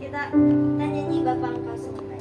kita nyanyi Bapak Engkau Sungguh Baik.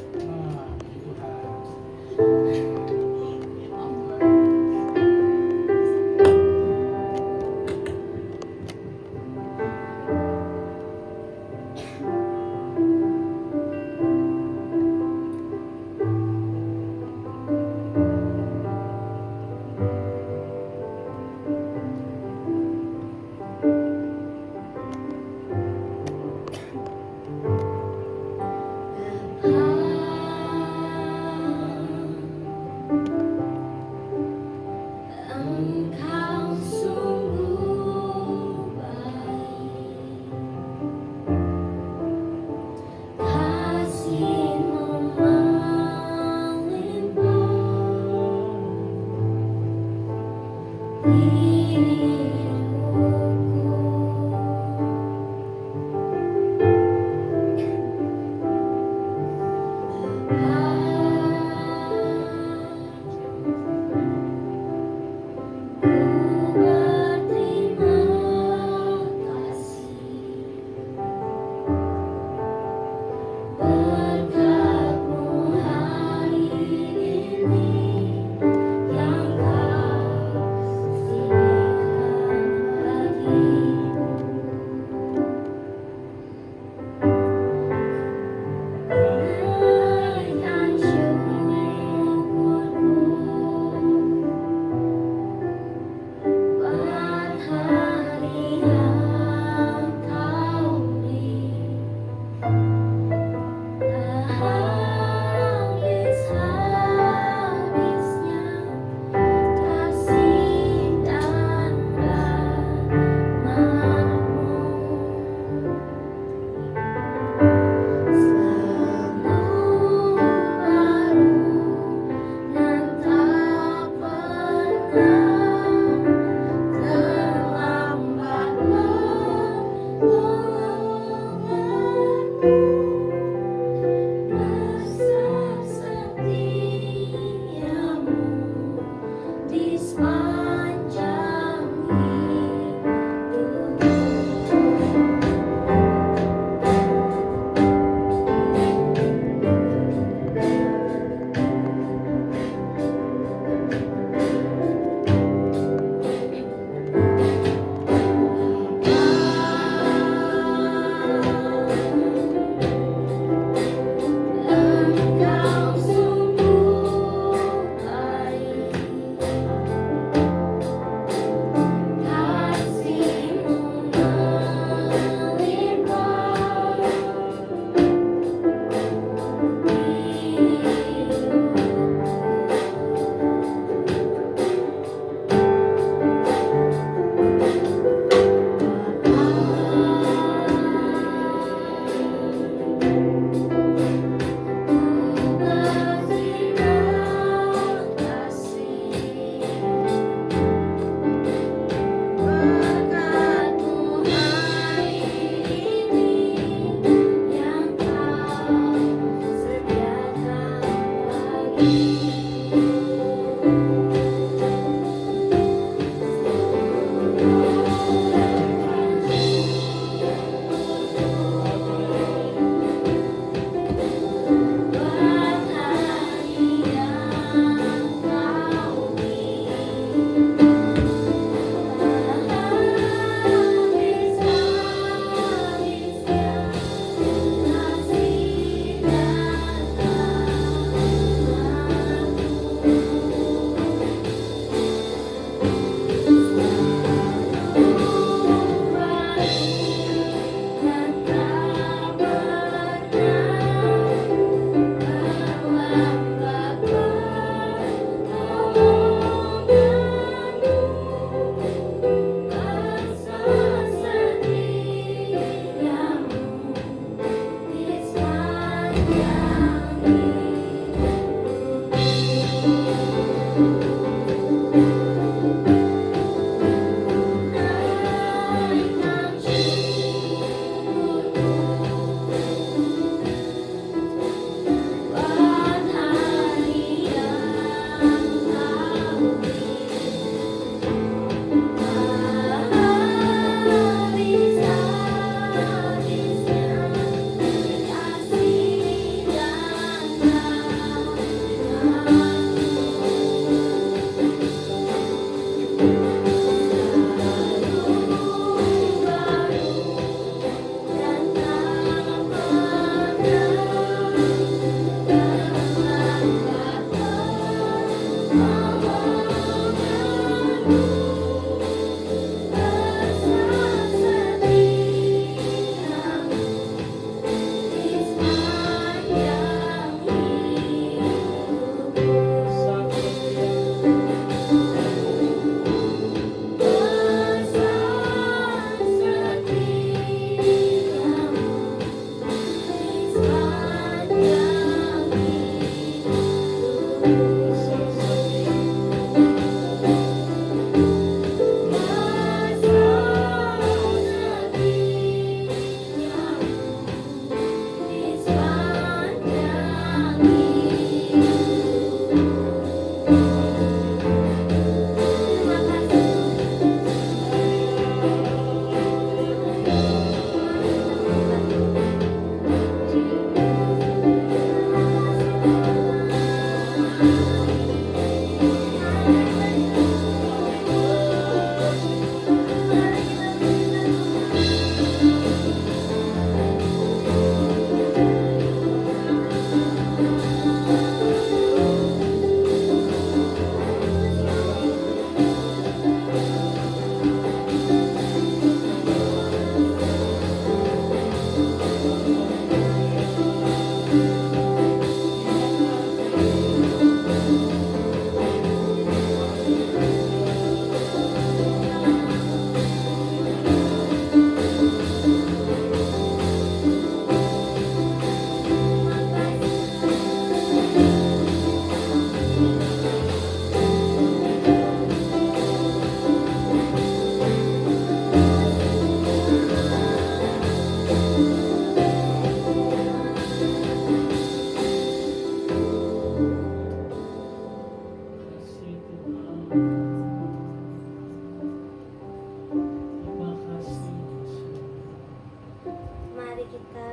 Mari kita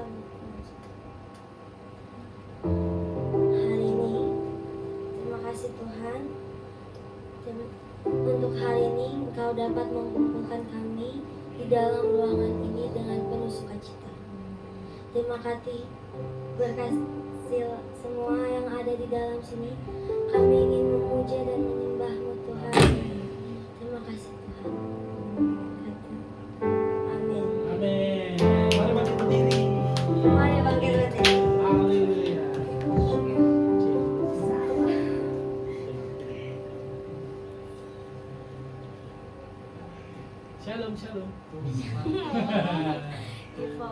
hari ini, terima kasih Tuhan untuk hari ini Engkau dapat mengumpulkan kami di dalam ruangan ini dengan penuh sukacita. Terima kasih berkasih semua yang ada di dalam sini. Kami ingin memuja dan menyembah-Mu Tuhan. Terima kasih Tuhan. Amin. Amin. Mari bangkit berdiri. Mari bangkit berdiri. Haleluya. Shalom, shalom. Ivo.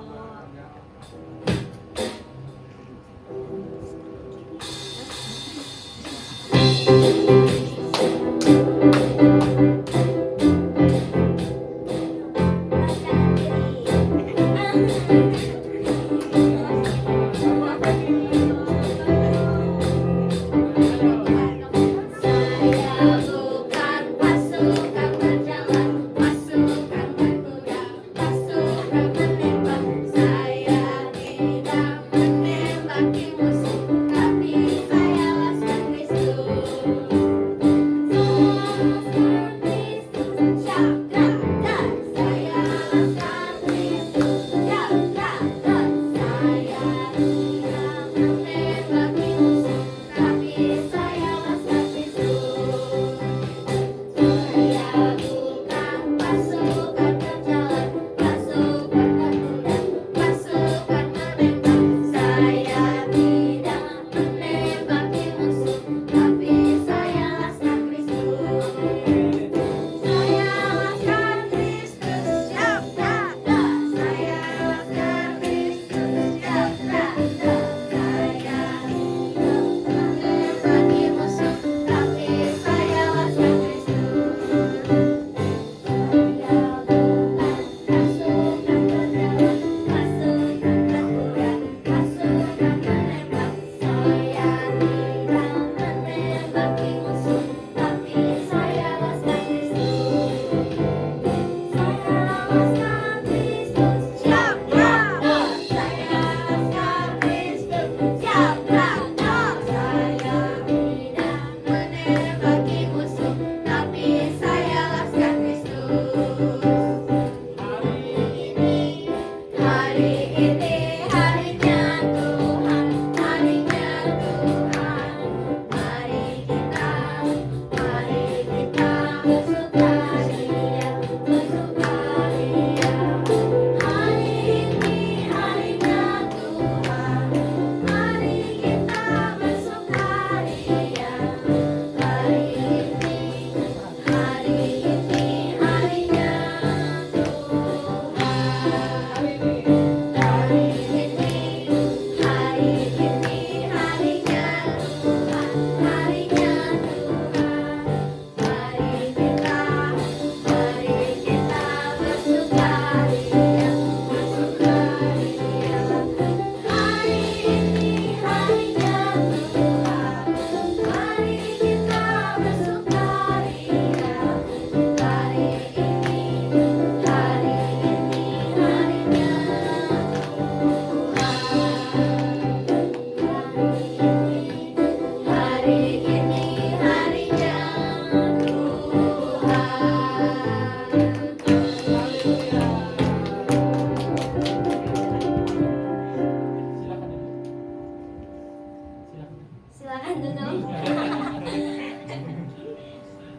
Silakan duduk.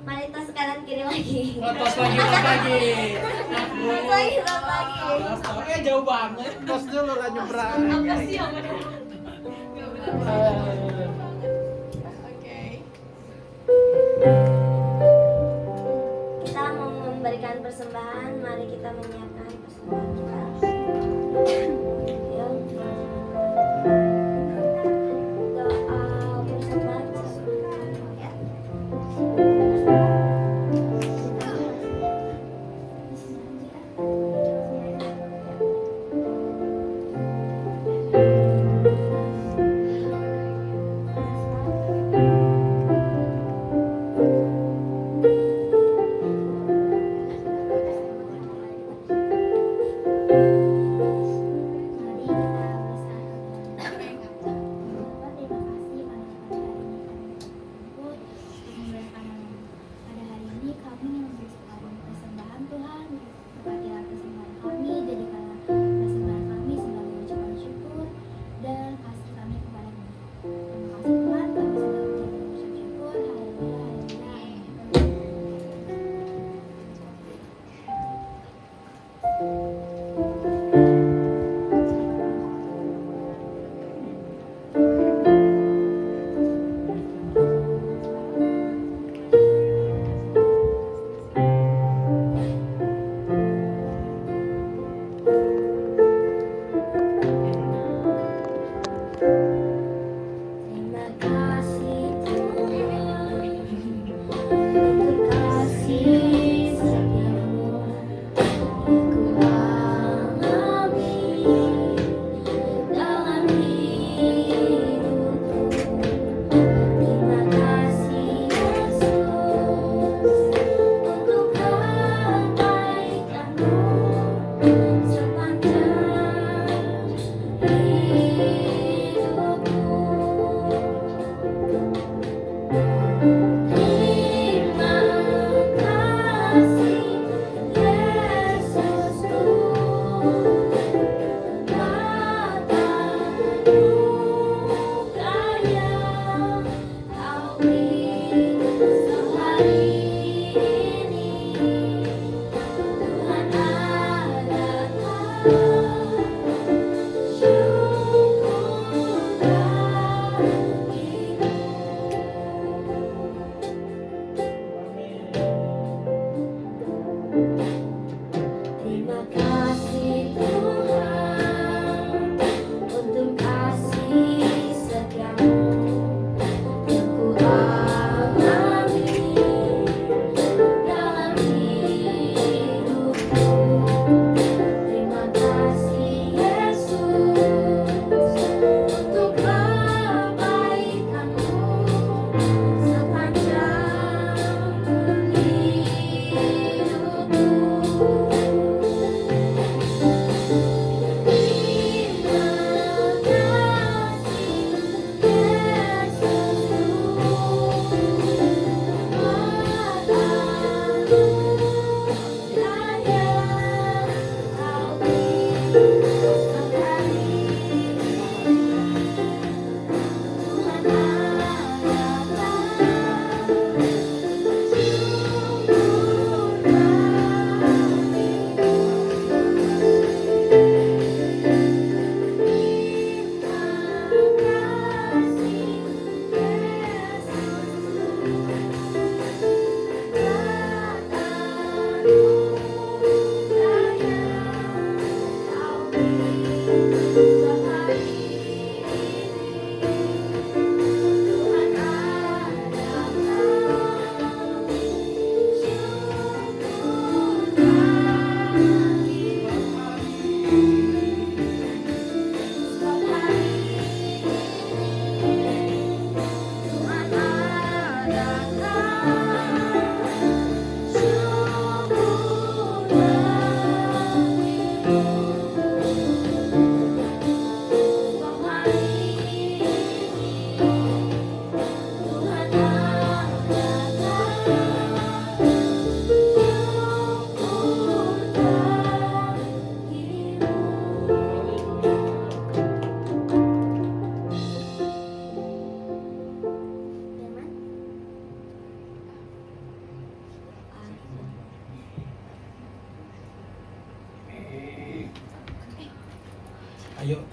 Mari tos kanan kiri lagi. Tos lagi, tos lagi. Tos lagi, tos lagi. Oke, jauh banget. Tos dulu kan nyebrang. Apa sih yang benar? Oke. Kita mau memberikan persembahan. Mari kita menyiapkan persembahan kita. Yuk. Doa persembahan. Ya.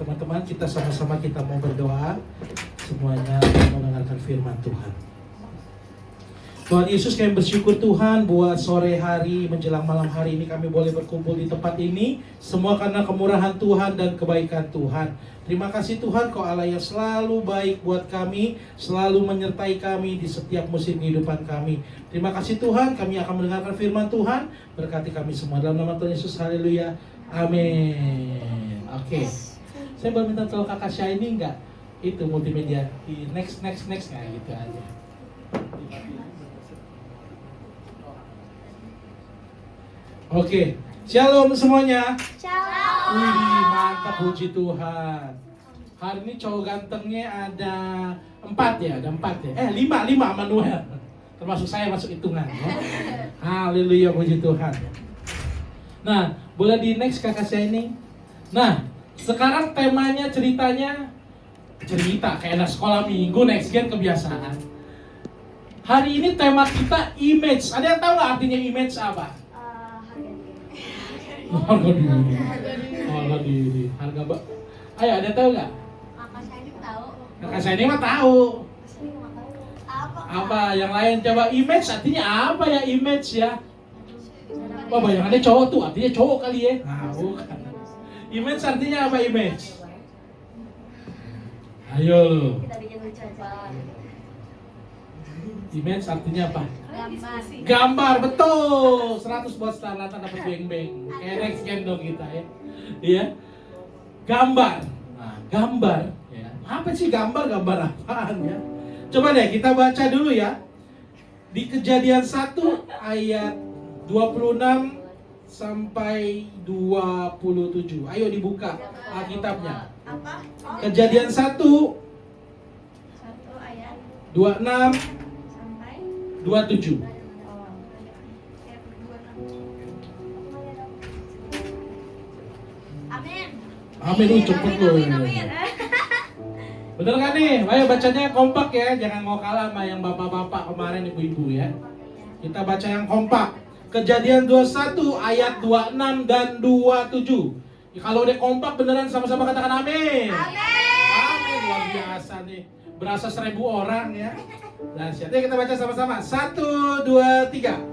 teman-teman, kita sama-sama kita mau berdoa. Semuanya mendengarkan firman Tuhan. Tuhan Yesus, kami bersyukur Tuhan buat sore hari menjelang malam hari ini kami boleh berkumpul di tempat ini. Semua karena kemurahan Tuhan dan kebaikan Tuhan. Terima kasih Tuhan, Kau Allah yang selalu baik buat kami, selalu menyertai kami di setiap musim kehidupan kami. Terima kasih Tuhan, kami akan mendengarkan firman Tuhan. Berkati kami semua dalam nama Tuhan Yesus. Haleluya. Amin. Oke. Saya boleh minta tolong kakak Shiny enggak? Itu multimedia di next nah gitu aja. Oke, shalom semuanya. Shalom. Wih, mantap, puji Tuhan. Hari ini cowok gantengnya ada 4 ya, ada 4 ya. 5 Manuel. Termasuk saya masuk hitungan ya. Haleluya, puji Tuhan. Nah, boleh di next kakak saya ini. Nah, sekarang temanya cerita kayak anak sekolah minggu, next gen kebiasaan. Hari ini tema kita image. Ada yang tahu nggak artinya image apa? Harga diri. Ayo, ada tahu nggak? Kakak saya ini tahu. Kakak saya ini mah tahu. Apa? Apa? Yang lain coba, image artinya apa ya image ya? Wah, bayangannya cowok tuh, artinya cowok kali ya? Nah, bukan. Image artinya apa image? Ayo lo. Kita bikin lucu aja. Image artinya apa? Gambar. Gambar, betul. 100 buat Starlatan dapat beng-beng. Kayak next gen dong kita ya. Iya. Gambar. Nah, gambar ya. Apa sih gambar apaan ya? Coba deh kita baca dulu ya. Di Kejadian 1 ayat 26 sampai 27. Ayo dibuka Alkitabnya. Apa? Kejadian 1 1 ayat 26 sampai 27. Amin. Amin, cepet loh. Amin. Bener kan nih? Ayo bacanya kompak ya, jangan mau kalah sama yang bapak-bapak kemarin, ibu-ibu ya. Kita baca yang kompak. Kejadian 21 ayat 26 dan 27. Ya, kalau udah kompak beneran sama-sama katakan amin. Amin, luar biasa nih. Berasa 1000 orang ya. Dahsyat. Yuk kita baca sama-sama. 1, 2, 3.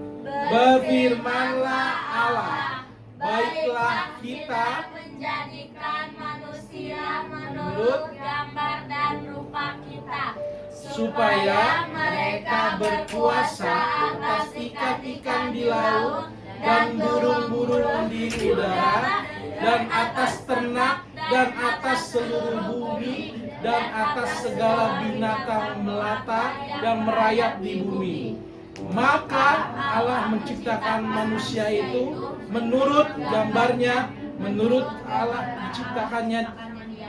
Berfirmanlah Allah, baiklah kita menjadikan manusia menurut gambar dan rupa kita, supaya mereka berkuasa atas ikan-ikan di laut dan burung-burung di udara dan atas ternak dan atas seluruh bumi dan atas segala binatang melata dan merayap di bumi. Maka Allah menciptakan manusia itu menurut gambarnya, menurut Allah diciptakannya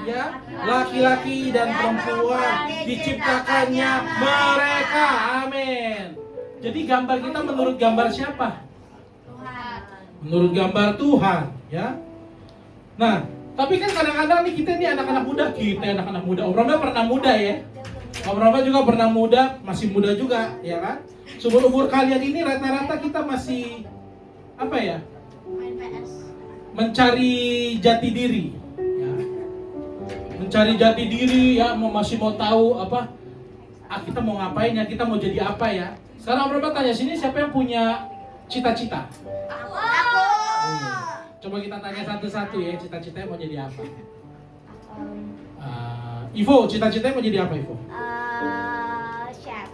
ya, laki-laki dan perempuan diciptakannya mereka. Amin. Jadi gambar kita menurut gambar siapa? Tuhan. Menurut gambar Tuhan ya. Nah, tapi kan kadang-kadang nih kita nih anak-anak muda, Om Rama pernah muda ya. Om Rama juga pernah muda, masih muda juga ya kan. Seumur kalian ini rata-rata kita masih apa ya? Main PS. Mencari jati diri ya. Mencari jati diri ya, masih mau tahu apa? Kita mau ngapain ya, kita mau jadi apa ya. Sekarang Om Rama tanya sini, siapa yang punya cita-cita? Aku. Coba kita tanya satu-satu ya, cita-citanya mau jadi apa? Ivo, cita-citanya mau jadi apa Ivo? Chef.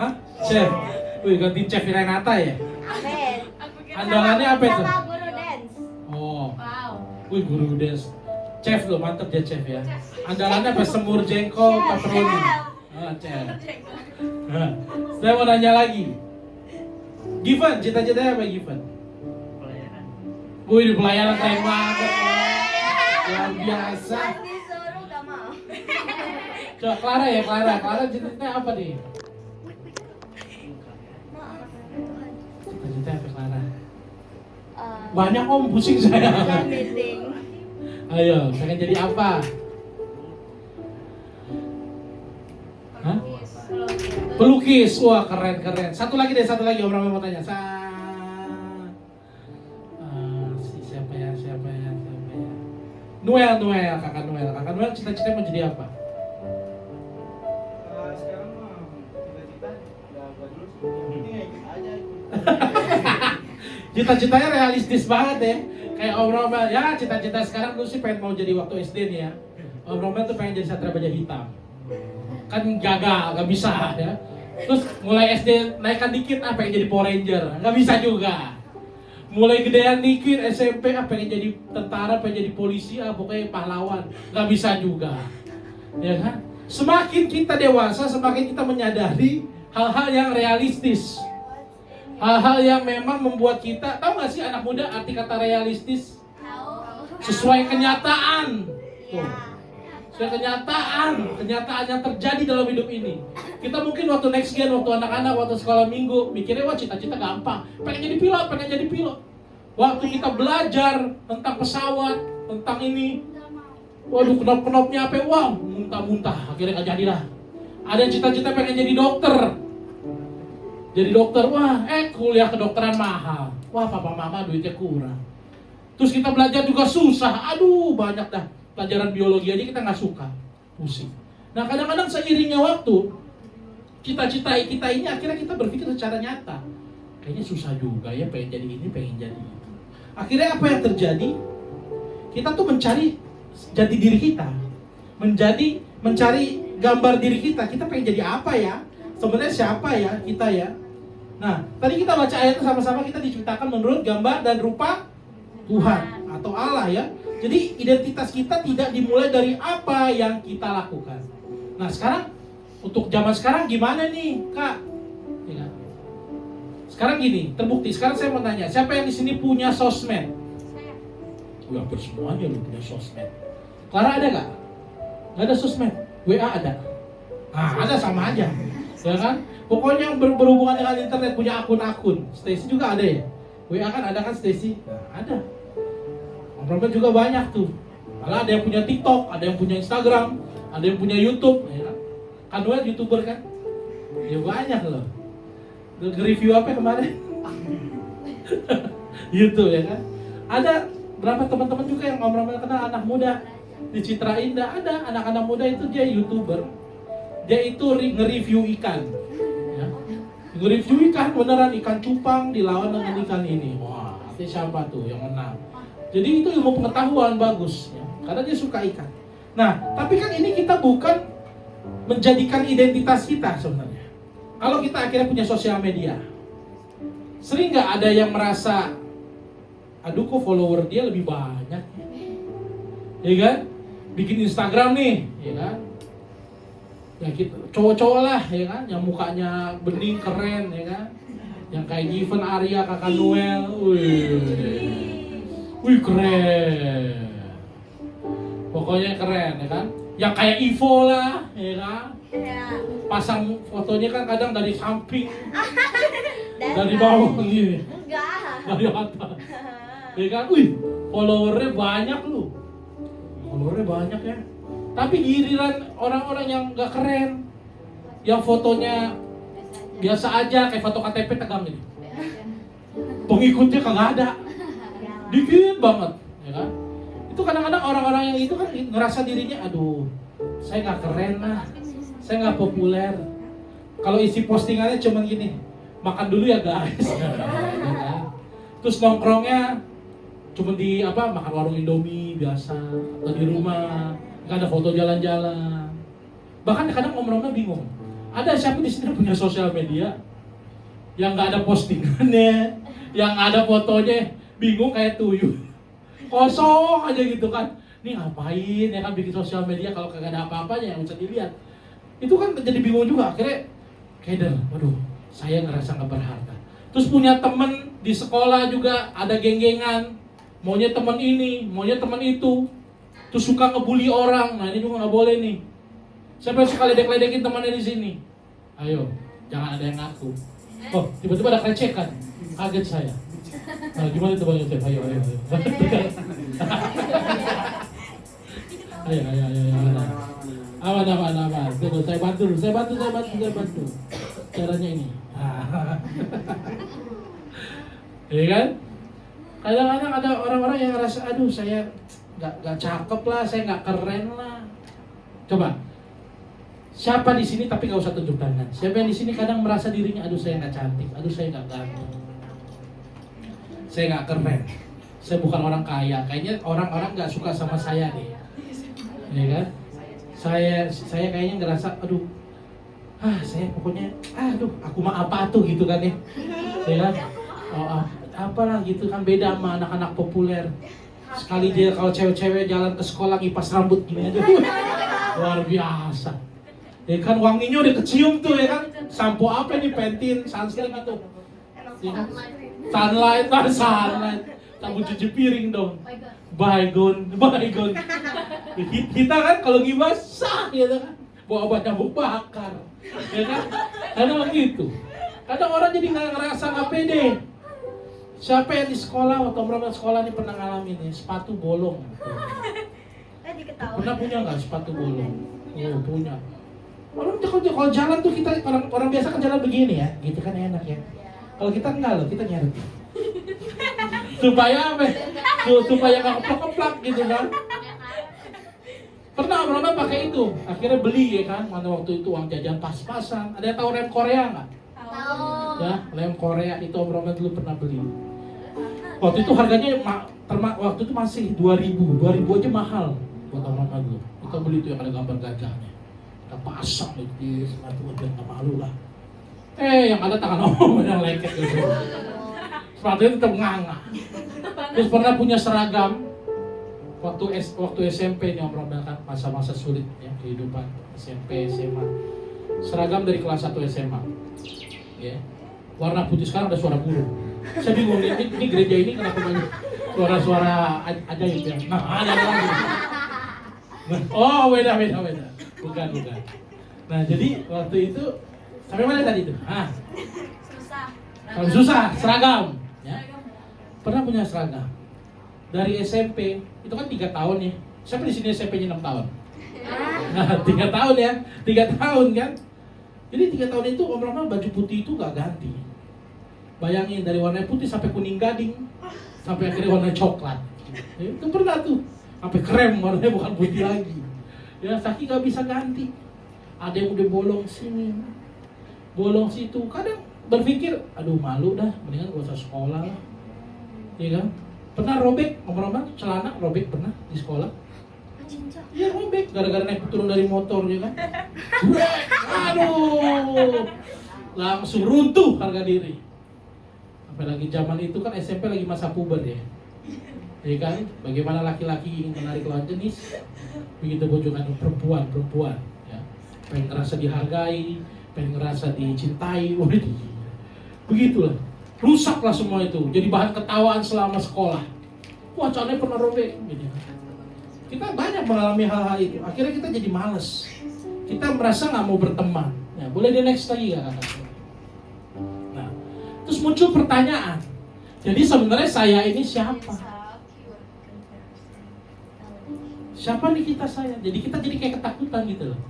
Hah? Chef? Wih, ganti Chef Renata ya? Amin. Andalannya apa itu? Sama guru dance. Oh, Wow. wih guru dance. Chef loh, mantep dia chef ya. Andalannya apa? Semur jengkol, pepperoni. Chef. Nah, saya mau nanya lagi. Given, cita-citanya apa Given? Pelayanan. Wih, di pelayanan keren banget. Luar biasa. Disuruh gak mau. Coba Clara ya, Clara cita-citanya apa nih? Cita-citanya apa Clara? Banyak om, pusing saya. Meeting. Ayo, pengen jadi apa? Hah? Pelukis, wah keren. Satu lagi Om Rama mau tanya. Siapa ya? Noel, kakak Noel. Kakak Noel cita-cita mau jadi apa? Sekarang mah cita-cita udah apa dulu sih. Yang penting ya ikut aja. Cita-citanya realistis banget ya. Kayak Om Romel, ya cita-cita sekarang lu sih pengen mau jadi waktu SD nih ya. Om Romel tuh pengen jadi Satria Baja Hitam. Kan gagal, gak bisa ya. Terus mulai SD naikkan dikit, pengen jadi Power Ranger, gak bisa juga. Mulai gedean dikit, SMP, pengen jadi tentara, pengen jadi polisi, pokoknya pahlawan, gak bisa juga. Ya kan? Semakin kita dewasa, semakin kita menyadari hal-hal yang realistis. Hal-hal yang memang membuat kita, tahu gak sih anak muda arti kata realistis? Sesuai kenyataan. Tuh. Sesuai kenyataan yang terjadi dalam hidup ini. Kita mungkin waktu next gen, waktu anak-anak, waktu sekolah minggu, mikirnya wah cita-cita gampang. Pengen jadi pilot. Waktu kita belajar tentang pesawat, tentang ini, waduh knop-knopnya apa, wah muntah-muntah, akhirnya gak jadilah. Ada yang cita-cita pengen jadi dokter. Jadi dokter, wah kuliah kedokteran mahal. Wah papa mama duitnya kurang. Terus kita belajar juga susah, aduh banyak dah. Pelajaran biologi aja kita nggak suka, pusing. Nah kadang-kadang seiringnya waktu, cita-cita kita ini akhirnya kita berpikir secara nyata. Kayaknya susah juga ya, pengen jadi ini, pengen jadi itu. Akhirnya apa yang terjadi? Kita tuh mencari jati diri kita, mencari gambar diri kita. Kita pengen jadi apa ya? Sebenarnya siapa ya kita ya? Nah, tadi kita baca ayatnya sama-sama, kita diciptakan menurut gambar dan rupa Tuhan atau Allah ya. Jadi identitas kita tidak dimulai dari apa yang kita lakukan. Nah sekarang, untuk zaman sekarang gimana nih Kak? Ya. Sekarang gini, terbukti. Sekarang saya mau tanya, siapa yang di sini punya sosmed? Hampir semuanya lu punya sosmed. Clara ada gak? Gak ada sosmed? WA ada? Nah ada sama aja, ya kan? Pokoknya yang berhubungan dengan internet punya akun-akun. Stacy juga ada ya? WA kan ada kan Stacy? Nah, ada. Om juga banyak tuh. Malah ada yang punya TikTok, ada yang punya Instagram, ada yang punya YouTube. Ya kan? Noel YouTuber kan? Ya banyak loh. Nge-review apa kemarin? YouTube ya kan? Ada berapa teman-teman juga yang Om Romel kenal anak muda di Citra Indah, ada anak-anak muda itu dia YouTuber. Dia itu nge-review ikan. Ya. Nge-review ikan beneran, ikan cupang dilawan dengan ikan ini. Wah, itu siapa tuh yang menang? Jadi itu ilmu pengetahuan bagus ya, karena dia suka ikan. Nah, tapi kan ini kita bukan menjadikan identitas kita sebenarnya. Kalau kita akhirnya punya sosial media, sering nggak ada yang merasa, aduh kok follower dia lebih banyak, ya kan? Bikin Instagram nih, ya kan? Ya kita cowok-cowok lah, ya kan? Yang mukanya bening keren, ya kan? Yang kayak Given, Arya, kakak Noel, wih keren. Pokoknya keren ya kan. Yang kayak Ivo lah, ya kan. Pasang fotonya kan kadang dari samping, dari bawah gini. Dari atas. Ya kan. Wih, followernya banyak lu. Followernya banyak ya. Tapi giliran orang-orang yang gak keren, yang fotonya biasa aja kayak foto KTP tegang gini. Pengikutnya kagak ada. Dikit banget, ya kan? Itu kadang-kadang orang-orang yang itu kan ngerasa dirinya, aduh, saya nggak keren lah, saya nggak populer. Kalau isi postingannya cuman gini, makan dulu ya guys, ya kan? Terus nongkrongnya cuma di makan warung Indomie biasa, atau di rumah, nggak ada foto jalan-jalan. Bahkan kadang Om Romel bingung, ada siapa di sini punya sosial media yang nggak ada postingannya, yang ada fotonya? Bingung kayak tuyul, kosong aja gitu kan. Ini ngapain ya kan bikin sosial media kalau kagak ada apa-apanya yang bisa dilihat. Itu kan jadi bingung juga. Akhirnya kayak waduh, saya ngerasa gak berharga. Terus punya temen di sekolah juga ada geng-gengan, maunya temen ini, maunya temen itu. Terus suka ngebully orang. Nah ini juga nggak boleh nih. Siapa yang suka ledek-ledekin temannya di sini? Ayo, jangan ada yang ngaku. Oh, tiba-tiba ada krecekan. Kaget saya. Nah, gimana tuh Bang Yosef? Ayo. Ayo. Aman. Tunggu, saya bantu. Caranya ini. Iya kan? Kadang-kadang ada orang-orang yang ngerasa, aduh saya nggak cakep lah, saya nggak keren lah. Coba, siapa di sini tapi nggak usah tunjuk tangan. Siapa yang di sini kadang merasa dirinya, aduh saya nggak cantik, aduh saya nggak ganteng, saya nggak keren, saya bukan orang kaya. Kayaknya orang-orang nggak suka sama saya deh, ya kan? Saya kayaknya ngerasa, aduh, saya pokoknya, aduh, aku mah apa tuh gitu kan ya, ya kan? Apalah gitu kan, beda sama anak-anak populer. Sekali dia kalau cewek-cewek jalan ke sekolah ngipas rambut gini aja, luar biasa. Ya kan, wanginya udah kecium tuh ya kan, sampo apa nih, Pantene, sunscreen gitu. Ya kan? Sunlight, tabung cuci piring dong. Baygon. Kita kan kalau ngibas sah ya kan, bawa obat nyamuk bakar, ya kan? Kadang begitu. Kadang orang jadi nggak ngerasa nggak pede. Siapa yang di sekolah atau berapa sekolah ini pernah ngalamin nih sepatu bolong? Pernah punya nggak sepatu bolong? Oh punya. Orang kalau jalan tuh kita orang biasa kan jalan begini ya, gitu kan enak ya. Kalau kita enggak loh, kita nyeret. Supaya apa? Supaya nggak keplak-keplak gitu kan. Pernah berapa pakai itu? Akhirnya beli ya kan. Mana waktu itu uang jajan pas-pasan. Ada yang tahu rem Korea nggak? Tahu. Ya, rem Korea itu Om Roman dulu pernah beli. Waktu itu harganya waktu itu masih 2000 aja mahal buat Om Roman dulu. Kita beli itu yang ada gambar gajahnya. Kita pasang itu di sepatu biar nggak malu lah. Yang ada tangan Om yang lengket gitu. Sepatunya tetap nganga. Terus pernah punya seragam waktu SMP nih Om Roman kan, masa-masa sulit ya kehidupan SMP SMA. Seragam dari kelas 1 SMA. Ya. Warna putih, sekarang ada suara burung. Saya bingung nih, ini gereja ini kenapa banyak suara-suara ajaib ya? Nah, ada lagi. Oh, beda. Bukan. Nah, jadi waktu itu sampai mana tadi itu? Susah, seragam. Ya. Pernah punya seragam. Dari SMP, itu kan 3 tahun ya. Siapa di sini SMP-nya 6 tahun? Nah, 3 tahun ya. 3 tahun kan? Jadi 3 tahun itu Om Roman baju putih itu gak ganti. Bayangin dari warna putih sampai kuning gading, sampai akhirnya warna coklat. Itu pernah tuh, sampai krem warnanya bukan putih lagi. Ya saking gak bisa ganti. Ada yang udah bolong sini, bolong situ. Kadang berpikir, aduh malu dah, mendingan gak usah sekolah lah. Iya kan? Pernah robek Om Roman, celana robek pernah di sekolah? Iya robek, gara-gara naik turun dari motor ya kan. Aduh, langsung runtuh harga diri. Apalagi zaman itu kan SMP lagi masa puber ya. Ya kan, bagaimana laki-laki ingin menarik lawan jenis, begitu pun perempuan ya. Pengen ngerasa dihargai, pengen ngerasa dicintai, begitulah. Rusaklah semua itu, jadi bahan ketawaan selama sekolah. Wah, celananya pernah robek gitu. Kita banyak mengalami hal-hal itu. Akhirnya kita jadi malas. Kita merasa nggak mau berteman. Ya, boleh di next lagi nggak? Nah, terus muncul pertanyaan. Jadi sebenarnya saya ini siapa? Siapa nih kita saya? Jadi kita jadi kayak ketakutan gitu loh.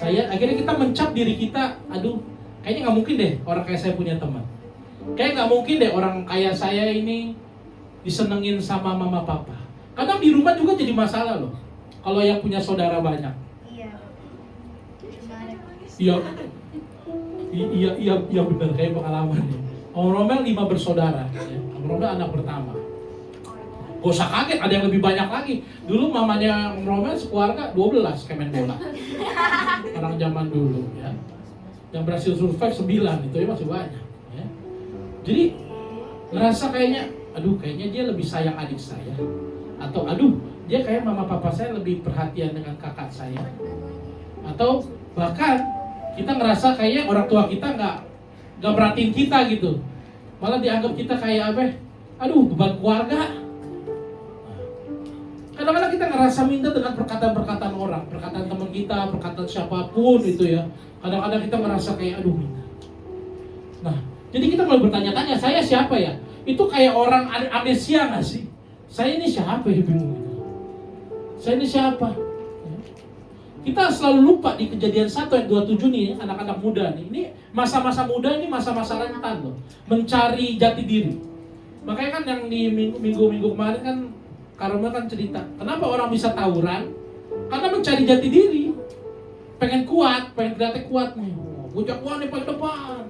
Akhirnya kita mencap diri kita. Aduh, kayaknya nggak mungkin deh orang kayak saya punya teman. Kayak nggak mungkin deh orang kayak saya ini disenengin sama mama papa. Kadang di rumah juga jadi masalah loh. Kalau yang punya saudara banyak. Iya benar kayak pengalaman nih. Om Romel 5 bersaudara. Ya. Om Romel anak pertama. Gak usah kaget, ada yang lebih banyak lagi. Dulu mamanya Om Romel sekeluarga 12 kayak main bola. Orang zaman dulu ya. Yang berhasil survive 9 itu ya masih banyak. Ya. Jadi ngerasa kayaknya, aduh kayaknya dia lebih sayang adik saya. Atau aduh dia kayak mama papa saya lebih perhatian dengan kakak saya. Atau bahkan kita ngerasa kayaknya orang tua kita nggak perhatiin kita gitu. Malah dianggap kita kayak apa? Aduh beban keluarga. Kadang-kadang kita ngerasa minder dengan perkataan-perkataan orang, perkataan teman kita, perkataan siapapun itu ya. Kadang-kadang kita ngerasa kayak aduh minder. Nah, jadi kita mulai bertanya-tanya, saya siapa ya? Itu kayak orang amnesia nggak sih? Saya ini siapa ya, bingung gitu. Saya ini siapa? Kita selalu lupa di Kejadian 1 ayat 27 nih, anak-anak muda nih. Ini masa-masa muda ini masa-masa rentan loh, mencari jati diri. Makanya kan yang di minggu-minggu kemarin kan Karomel kan cerita, kenapa orang bisa tawuran? Karena mencari jati diri. Pengen kuat, pengen kelihatan kuat nih. Gue jagoan nih paling depan.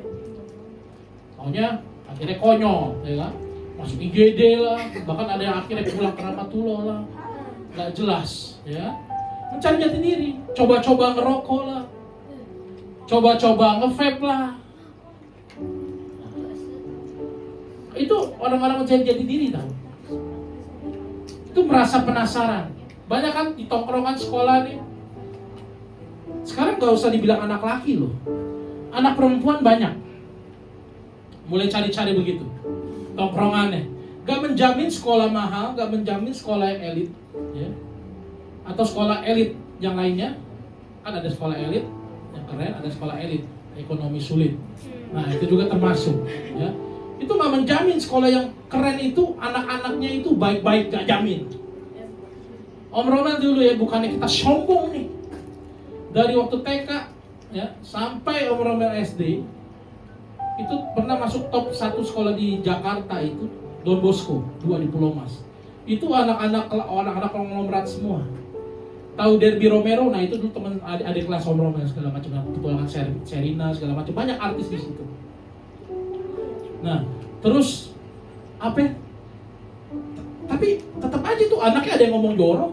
Maunya akhirnya konyol, ya kan? Masuk IGD lah, bahkan ada yang akhirnya pulang ke Rahmatullah lah. Gak jelas, ya. Mencari jati diri, coba-coba ngerokok lah. Coba-coba nge-vape lah. Itu orang-orang mencari jati diri tahu. Itu merasa penasaran. Banyak kan di tongkrongan sekolah nih. Sekarang gak usah dibilang anak laki loh. Anak perempuan banyak. Mulai cari-cari begitu. Tongkrongannya. Gak menjamin sekolah mahal, gak menjamin sekolah yang elit. Ya. Atau sekolah elit yang lainnya. Kan ada sekolah elit yang keren, ada sekolah elit ekonomi sulit. Nah itu juga termasuk. Ya. Itu gak menjamin sekolah yang keren itu anak-anaknya itu baik-baik, gak jamin. Om Ronald dulu ya, bukannya kita sombong nih. Dari waktu TK ya sampai Om Ronald SD itu pernah masuk top 1 sekolah di Jakarta itu Don Bosco 2 di Pulau Mas. Itu anak-anak konglomerat semua. Tahu Derby Romero? Nah itu dulu teman adik kelas Om Ronald segala macam, petualangan Serina segala macam, banyak artis di situ. Nah, terus apa? Tapi tetap aja tuh anaknya ada yang ngomong jorok.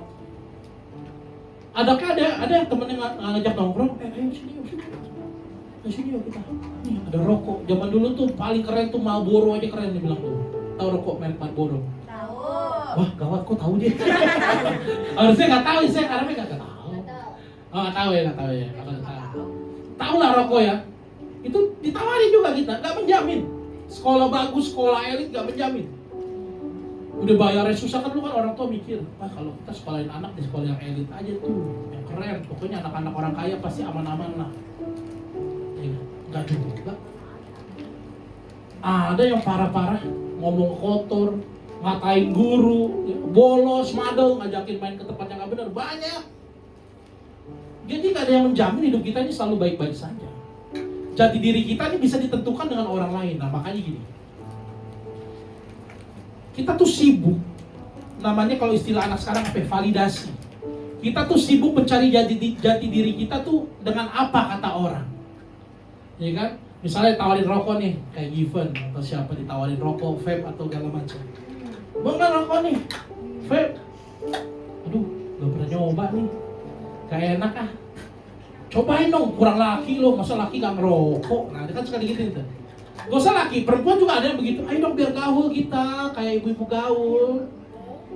Ada yang temennya ngajak nongkrong, ayo sini yuk kita. Nih, ada rokok. Zaman dulu tuh paling keren tuh Marlboro aja keren dibilang tuh. Tahu rokok merek Marlboro? Tahu. Wah, gawat kok tahu dia. Harusnya nggak tahu, saya karena nggak tahu. Oh, nggak tahu ya. Tahu lah rokok ya. Itu ditawarin juga kita, nggak menjamin. Sekolah bagus, sekolah elit nggak menjamin. Udah bayarnya susah kan, lu kan orang tua mikir, wah kalau kita sekolahin anak di sekolah yang elit aja tuh, yang keren, pokoknya anak-anak orang kaya pasti aman-aman lah. Ya, nggak juga. Ada yang parah-parah, ngomong kotor, ngatain guru, ya, bolos, madel, ngajakin main ke tempat yang nggak benar, banyak. Jadi nggak ada yang menjamin hidup kita ini selalu baik-baik saja. Jati diri kita ini bisa ditentukan dengan orang lain. Nah makanya gini, kita tuh sibuk, namanya kalau istilah anak sekarang apa? Validasi. Kita tuh sibuk mencari jati diri kita tuh dengan apa kata orang, ya kan? Misalnya tawarin rokok nih, kayak Given atau siapa ditawarin rokok, vape atau segala macam. Bang nggak rokok nih, vape. Aduh, gak pernah nyoba nih, kayak enak ah. Cobain dong, kurang laki loh, masa laki gak ngerokok? Nah, kan sekali gitu itu. Gak usah laki, perempuan juga ada yang begitu. Ayo dong biar gaul kita, kayak ibu-ibu gaul.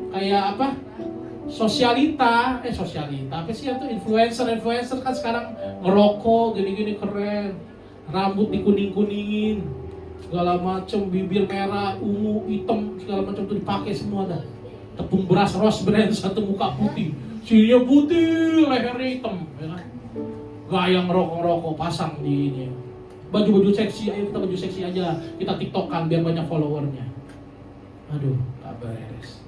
Kayak apa? Sosialita, apa sih itu? Influencer kan sekarang ngerokok, gini-gini keren. Rambut dikuning-kuningin, segala macem, bibir merah, ungu, hitam, segala macam tuh dipakai semua dah. Tepung beras Rose Brand, satu muka putih, sininya putih, lehernya hitam, ya kan? Gaya ngerokok-ngerokok, pasang di ini. Baju-baju seksi, ayo kita baju seksi aja, kita tiktokan biar banyak followernya. Aduh, gak beres.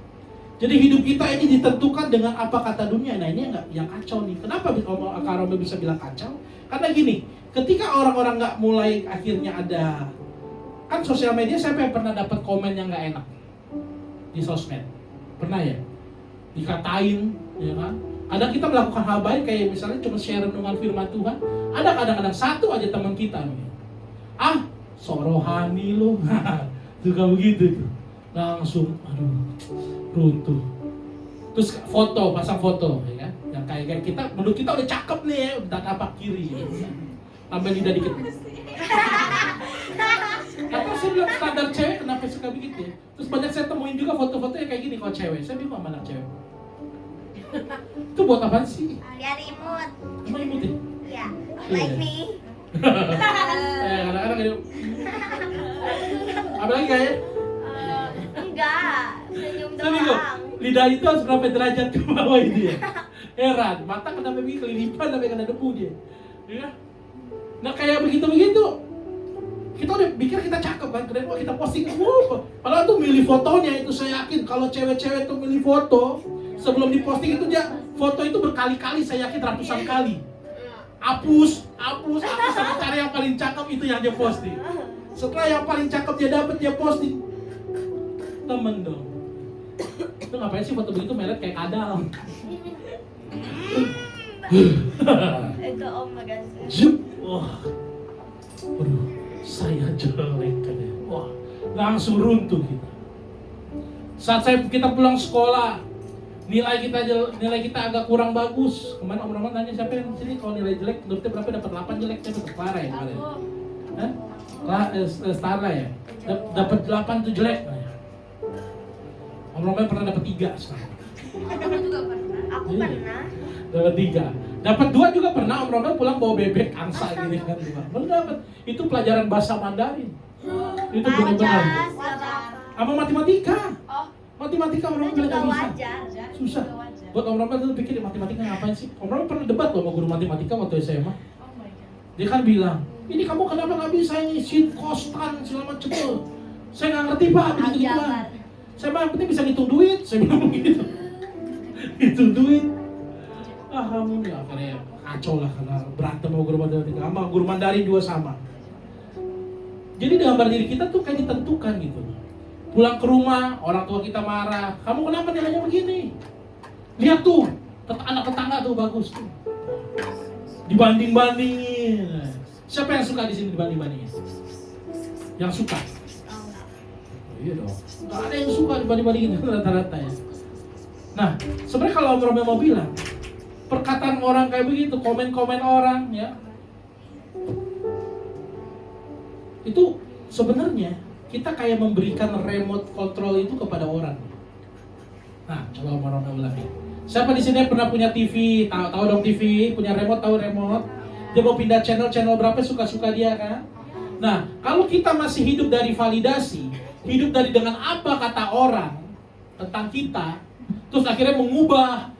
Jadi hidup kita ini ditentukan dengan apa kata dunia. Nah ini yang kacau nih. Kenapa Kak Romel bisa bilang kacau? Karena gini, ketika orang-orang gak mulai akhirnya ada, kan sosial media, siapa yang pernah dapat komen yang gak enak di sosmed? Pernah ya? Dikatain, ya kan? Kadang kita melakukan hal baik kayak misalnya cuma share renungan firman Tuhan. Ada kadang-kadang satu aja teman kita nih, sok rohani lo, suka begitu tuh. Langsung, aduh, runtuh. Terus foto, pasang foto, ya kan? Yang kayak kita, menurut kita udah cakep nih ya, udah tapak kiri. Ya. Tambah lidah dikit. Atau saya bilang standar cewek kenapa suka begitu ya? Terus banyak saya temuin juga foto-foto yang kayak gini kalau cewek. Saya bingung sama anak cewek. Itu buat apaan sih? Biar imut. Emang imut ya? Iya. Like me. Kadang-kadang gitu. Apa lagi kayak? Enggak. Senyum Tapi kok, doang. lidah itu harus berapa derajat ke bawah itu ya? Heran, mata kenapa begini kelilipan sampai kena debu dia. Ya? Nah kayak begitu-begitu, kita udah pikir kita cakep kan, keren, kita posting, padahal tuh milih fotonya itu saya yakin kalau cewek-cewek tuh milih foto, sebelum diposting itu dia foto itu berkali-kali, saya yakin ratusan kali. Hapus, sampai cari yang paling cakep itu yang dia posting. Setelah yang paling cakep dia dapat, dia posting. Temen dong. Lu ngapain sih foto begitu melet kayak kadal? Itu Om makasih. Zup. Wah. Waduh, saya jelek kan ya. Wah, langsung runtuh kita. Saat kita pulang sekolah, nilai kita agak kurang bagus. Kemarin Om Roman tanya siapa yang sini kalau nilai jelek, menurutnya berapa? Dapat 8 jelek, dapat Clara ya kemarin. Hah? Stara ya? Dapat 8 tuh jelek. Om Roman pernah dapat 3 sekarang. Aku juga pernah. Aku Iya. pernah. Dapat 3. Dapat 2 juga pernah. Om Roman pulang bawa bebek angsa gini kan. Baru dapat. Itu pelajaran bahasa Mandarin. Itu benar-benar. Wajar. Apa matematika? Oh, Matematika Om Roman itu bilang juga nggak bisa. wajar. Susah. Juga wajar. Buat Om Roman tuh pikir matematika ngapain sih? Om Roman pernah debat loh sama guru matematika waktu SMA. Oh my god. Dia kan bilang, ini kamu kenapa nggak bisa ini sin, cos, tan, segala macam tuh. Saya nggak ngerti pak, begitu-begituan. Aljabar. Saya mah yang penting bisa ngitung duit. Saya bilang begitu. Hitung duit. Ah kamu nih akhirnya kacau lah karena berantem sama guru matematika. Sama guru Mandarin juga sama. Jadi gambar diri kita tuh kayak ditentukan gitu. Pulang ke rumah, orang tua kita marah. Kamu kenapa nilainya begini? Lihat tuh, anak tetangga tuh bagus tuh. Dibanding-bandingin. Siapa yang suka di sini dibanding-bandingin? Yang suka? Oh, enggak. Iya dong. Gak ada yang suka dibanding-bandingin rata-rata ya. Nah, sebenarnya kalau Om Roman mau bilang, perkataan orang kayak begitu, komen-komen orang ya, itu sebenarnya kita kayak memberikan remote control itu kepada orang. Nah, coba Om Roman bilang ya. Siapa di sini pernah punya TV? Tahu dong TV, punya remote, tahu remote? Dia mau pindah channel berapa suka-suka dia kan? Nah, kalau kita masih hidup dari validasi, hidup dari dengan apa kata orang tentang kita, terus akhirnya mengubah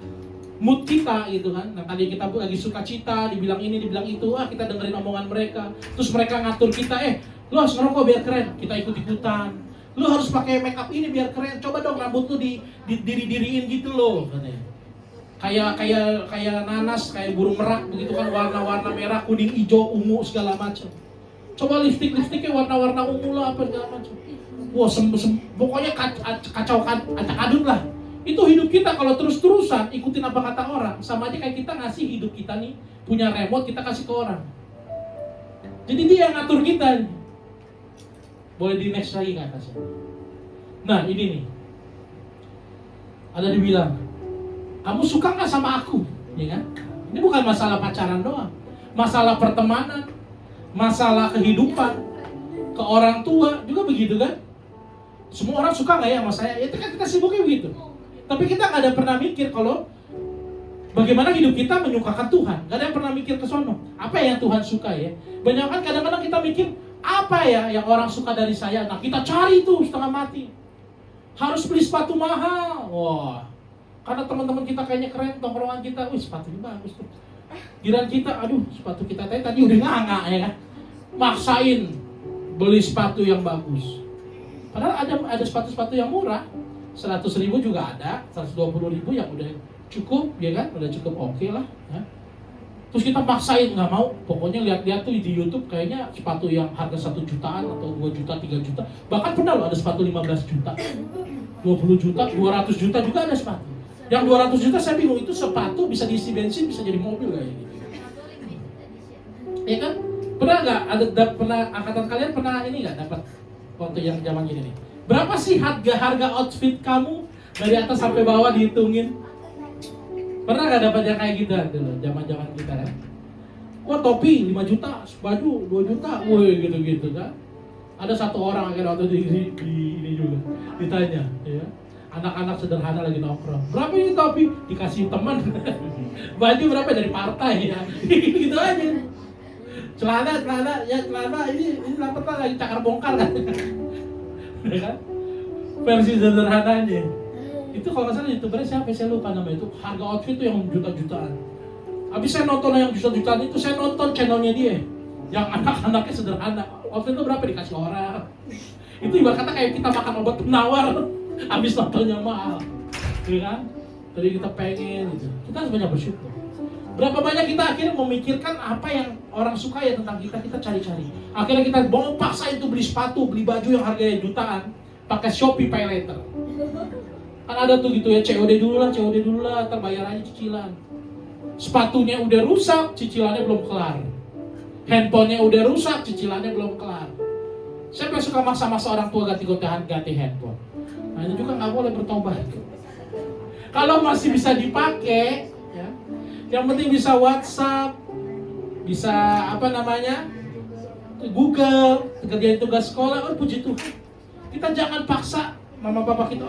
mood kita gitu kan. Nah, tadi kita lagi suka cita, dibilang ini, dibilang itu, kita dengerin omongan mereka. Terus mereka ngatur kita, lu harus ngerokok biar keren, kita ikut-ikutan. Lu harus pakai make up ini biar keren, coba dong rambut lu diri-diriin gitu loh katanya. Kayak nanas, kayak burung merak begitu kan, warna-warna merah, kuning, hijau, ungu segala macam. Coba lipstiknya warna-warna ungu lah apa segala macam. Wah, pokoknya kacau adut lah. Itu hidup kita kalau terus-terusan ikutin apa kata orang, sama aja kayak kita ngasih hidup kita nih, punya remote kita kasih ke orang. Jadi dia yang ngatur kita. Boleh di next lagi nggak kasih? Nah ini nih, ada dibilang, kamu suka nggak sama aku? Ya kan? Ini bukan masalah pacaran doang, masalah pertemanan, masalah kehidupan, ke orang tua juga begitu kan? Semua orang suka nggak ya sama saya? Itu kan kita sibuknya begitu. Tapi kita nggak ada pernah mikir kalau bagaimana hidup kita menyukakan Tuhan. Nggak ada yang pernah mikir ke sono. Apa yang Tuhan suka ya? Banyak kan kadang-kadang kita mikir apa ya yang orang suka dari saya. Nah kita cari tuh setengah mati. Harus beli sepatu mahal. Wah, karena teman-teman kita kayaknya keren, tongkrongan kita, wih sepatunya bagus tuh. Giliran kita, aduh sepatu kita tadi udah nganga ya kan. Maksain beli sepatu yang bagus. Padahal ada sepatu-sepatu yang murah. 100.000 juga ada, 120.000 yang udah cukup, ya kan? Udah cukup oke lah. Ya. Terus kita paksain nggak mau, pokoknya lihat-lihat tuh di YouTube kayaknya sepatu yang harga 1 jutaan atau 2 juta, 3 juta. Bahkan pernah loh ada sepatu 15 juta, 20 juta, 200 juta juga ada sepatu. Yang 200 juta saya bingung, itu sepatu bisa diisi bensin, bisa jadi mobil kayak gitu. Ya kan? Pernah nggak? Pernah angkatan kalian pernah ini nggak dapat waktu yang zaman gini nih? Berapa sih harga outfit kamu dari atas sampai bawah dihitungin? Pernah nggak dapat yang kayak gitu dulu, zaman kita kan? Wah topi 5 juta, baju 2 juta, woi gitu kan? Ada satu orang akhirnya waktu di ini juga ditanya, ya, anak-anak sederhana lagi nongkrong, berapa ini topi? Dikasih teman, baju berapa dari partai ya, gitu aja. Celana ini dapat lagi cakar bongkar kan? Ya kan? Versi sederhananya. Itu kalau nggak salah youtubernya siapa? Saya lupa namanya itu. Harga outfit itu yang juta-jutaan. Habis saya nonton yang juta-jutaan itu, saya nonton channelnya dia. Yang anak-anaknya sederhana. Outfit itu berapa dikasih orang? Itu ibarat kata kayak kita makan obat penawar. Habis nontonnya mahal. Ya kan? Tadi kita pengen gitu. Kita harus banyak bersyukur. Berapa banyak kita akhirnya memikirkan apa yang orang suka ya tentang kita cari-cari. Akhirnya kita mau paksa itu beli sepatu, beli baju yang harganya jutaan, pakai Shopee Pay Later. Kan ada tuh gitu ya, COD dulu lah, ntar bayar aja cicilan. Sepatunya udah rusak, cicilannya belum kelar. Handphonenya udah rusak, cicilannya belum kelar. Siapa yang suka maksa-maksa orang tua ganti handphone? Nah itu juga nggak boleh bertobat. Kalau masih bisa dipakai, ya, yang penting bisa WhatsApp, bisa Google, kerjain tugas sekolah, puji Tuhan. Kita jangan paksa mama papa kita,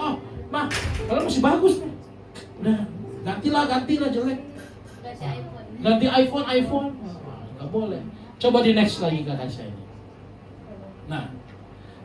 mah, kalau masih bagus nih, udah gantilah jelek. Ganti iPhone, nggak boleh. Coba di next lagi kakak saya ini. Nah,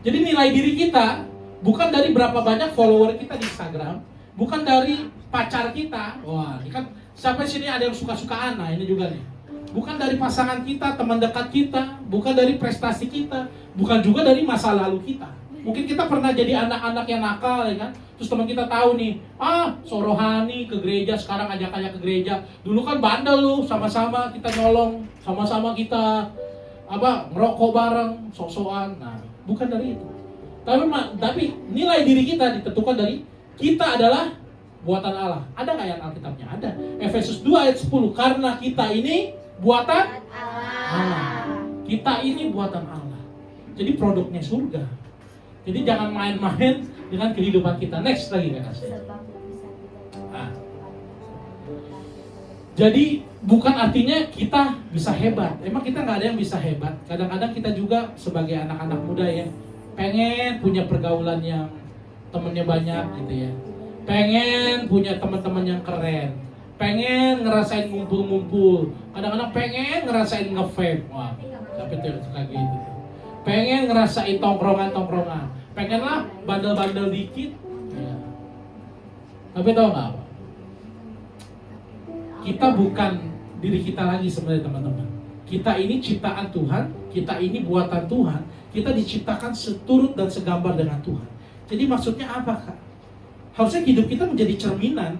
jadi nilai diri kita bukan dari berapa banyak follower kita di Instagram, bukan dari pacar kita. Wah, ini kan sampai sini ada yang suka-sukaan, nah ini juga nih. Bukan dari pasangan kita, teman dekat kita, bukan dari prestasi kita, bukan juga dari masa lalu kita. Mungkin kita pernah jadi anak-anak yang nakal, ya kan? Terus teman kita tahu nih, sorohani ke gereja, sekarang ajak-ajak ke gereja. Dulu kan bandel lu, sama-sama kita nyolong, sama-sama kita ngerokok bareng, sok-sokan. Nah, bukan dari itu. Tapi nilai diri kita ditentukan dari kita adalah buatan Allah. Ada nggak ayat Alkitabnya? Ada. Efesus 2 ayat 10. Karena kita ini buatan Allah. Kita ini buatan Allah. Jadi produknya surga. Jadi jangan main-main dengan kehidupan kita. Next lagi kakak saya. Nah. Jadi bukan artinya kita bisa hebat. Emang kita nggak ada yang bisa hebat. Kadang-kadang kita juga sebagai anak-anak muda ya, pengen punya pergaulan yang temennya banyak gitu ya. Pengen punya teman-teman yang keren. Pengen ngerasain ngumpul-ngumpul. Kadang-kadang pengen ngerasain nge-vape. Wah, tapi tuh suka gitu. Pengen ngerasain tongkrongan-tongkrongan. Pengenlah bandel-bandel dikit. Ya. Tapi tahu nggak apa? Kita bukan diri kita lagi sebenarnya teman-teman. Kita ini ciptaan Tuhan. Kita ini buatan Tuhan. Kita diciptakan seturut dan segambar dengan Tuhan. Jadi maksudnya apa kak? Harusnya hidup kita menjadi cerminan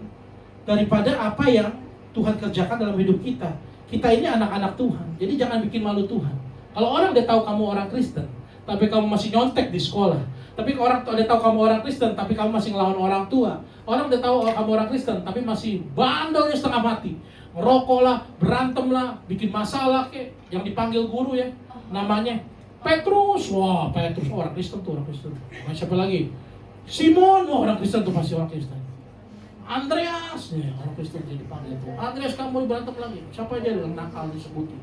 daripada apa yang Tuhan kerjakan dalam hidup kita. Kita ini anak-anak Tuhan. Jadi jangan bikin malu Tuhan. Kalau orang udah tahu kamu orang Kristen, tapi kamu masih nyontek di sekolah. Tapi orang udah tahu kamu orang Kristen, tapi kamu masih ngelawan orang tua. Orang udah tahu kamu orang Kristen, tapi masih bandelnya setengah mati. Ngerokok lah, berantem lah, bikin masalah kayak yang dipanggil guru ya. Namanya Petrus. Wah, Petrus orang Kristen tuh, orang Kristen. Siapa lagi? Simon, orang Kristen tuh pasti orang Kristen. Andreas, orang Kristen jadi dipanggil tuh. Andreas, kamu berantem lagi. Siapa aja yang nakal disebutin.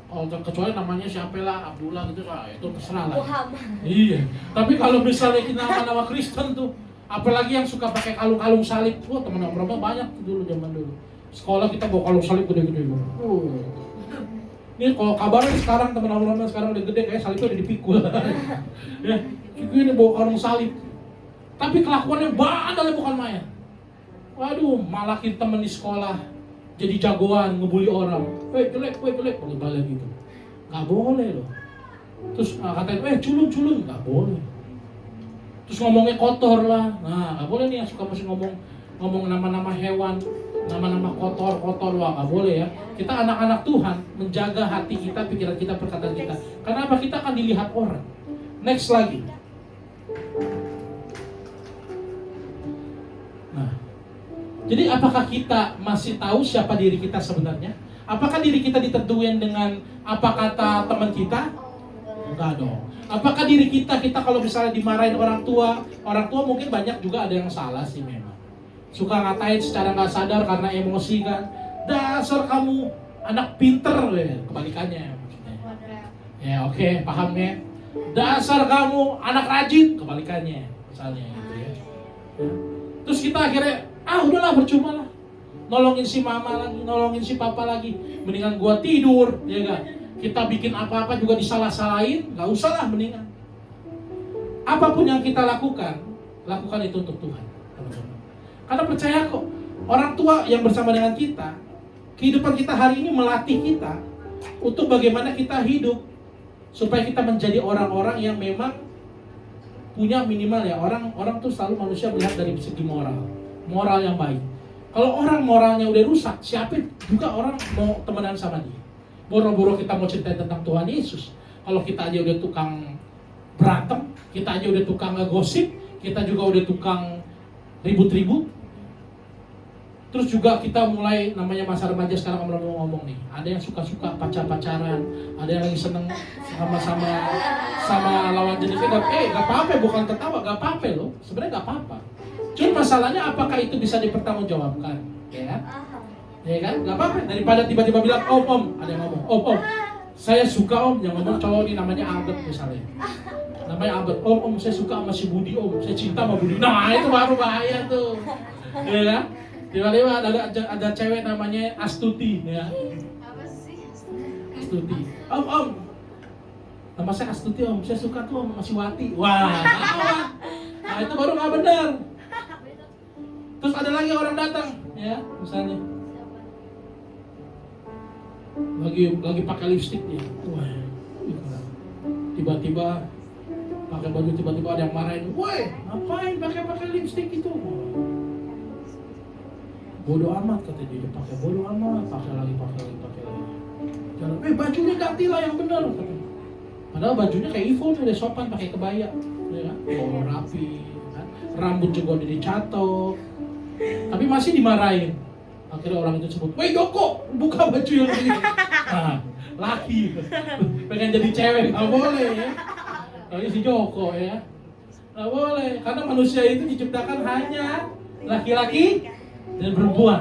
Kalau kecuali namanya siapa lah, Abdullah gitu, itu terserah lah. Iya. Tapi kalau misalnya kita nama-nama Kristen tuh, apalagi yang suka pakai kalung-kalung salib, teman nongkrongnya banyak dulu zaman dulu. Sekolah kita bawa kalung salib gede-gede. Ini kalau kabarnya sekarang teman nongkrongnya sekarang udah gede, kayak salibnya udah dipikul. Ya, ini bawa kalung salib. Tapi kelakuannya bandel bukan main. Waduh, malakin temen di sekolah. Jadi jagoan, ngebully orang. Jelek, balik gitu. Gak boleh loh. Terus katain, culun, gak boleh. Terus ngomongnya kotor lah. Nah, gak boleh nih yang suka masih ngomong nama-nama hewan, nama-nama kotor, wah gak boleh ya. Kita anak-anak Tuhan, menjaga hati kita, pikiran kita, perkataan kita. Karena apa? Kita akan dilihat orang. Next lagi. Nah, jadi apakah kita masih tahu siapa diri kita sebenarnya? Apakah diri kita ditentuin dengan apa kata teman kita? Enggak dong. Apakah diri kita kalau misalnya dimarahin orang tua mungkin banyak juga ada yang salah sih memang. Suka ngatain secara nggak sadar karena emosi kan. Dasar kamu anak pinter, kebalikannya maksudnya. Ya oke, paham ya. Dasar kamu anak rajin, kebalikannya misalnya gitu ya. Terus kita akhirnya udahlah percuma lah. Nolongin si mama lagi, nolongin si papa lagi. Mendingan gua tidur, ya enggak? Kita bikin apa-apa juga disalah-salahin, enggak usah lah mendingan. Apapun yang kita lakukan itu untuk Tuhan, teman-teman. Karena percaya kok, orang tua yang bersama dengan kita, kehidupan kita hari ini melatih kita untuk bagaimana kita hidup supaya kita menjadi orang-orang yang memang punya minimal ya, orang tuh selalu manusia melihat dari segi moral yang baik. Kalau orang moralnya udah rusak, siapa juga orang mau temenan sama dia. Boro-boro kita mau cerita tentang Tuhan Yesus. Kalau kita aja udah tukang berantem, kita aja udah tukang ngegosip, kita juga udah tukang ribut-ribut. Terus juga kita mulai, namanya masa remaja sekarang, mau ngomong nih, ada yang suka-suka pacaran, ada yang lagi seneng sama lawan jenisnya. Gak apa-apa, bukan ketawa, gak apa-apa loh, sebenarnya gak apa-apa. Cuma masalahnya apakah itu bisa dipertanggungjawabkan, ya? Ya kan, gak apa-apa. Daripada tiba-tiba bilang, om, ada yang ngomong, om, saya suka om, yang ngomong cowok ini namanya Albert misalnya. Namanya Albert, om, saya suka sama si Budi om, saya cinta sama Budi. Nah itu baru bahaya tuh, ya kan? Tiba-tiba ada cewek namanya Astuti, ya. Apa sih? Astuti, om, nama saya Astuti om, saya suka tuh sama si Wati. Wah, nah itu baru nggak benar. Terus ada lagi orang datang, ya, misalnya lagi pakai lipstik dia, wah, tiba-tiba pakai baju, tiba-tiba ada yang marahin, woi, ngapain pakai lipstik itu? Bodoh amat kata dia, pakai bodoh amat, pakai lagi. Jangan, bajunya gantilah yang benar. Padahal bajunya kayak Ivo tuh, udah sopan pakai kebaya, ya kan? Oh, rapi, kan? Rambut juga udah dicatok, tapi masih dimarahin. Akhirnya orang itu sebut, woi Joko, buka baju yang ini. Nah, laki, pengen jadi cewek, nggak boleh ya. Tapi si Joko ya, nggak boleh, karena manusia itu diciptakan hanya laki-laki dan perempuan,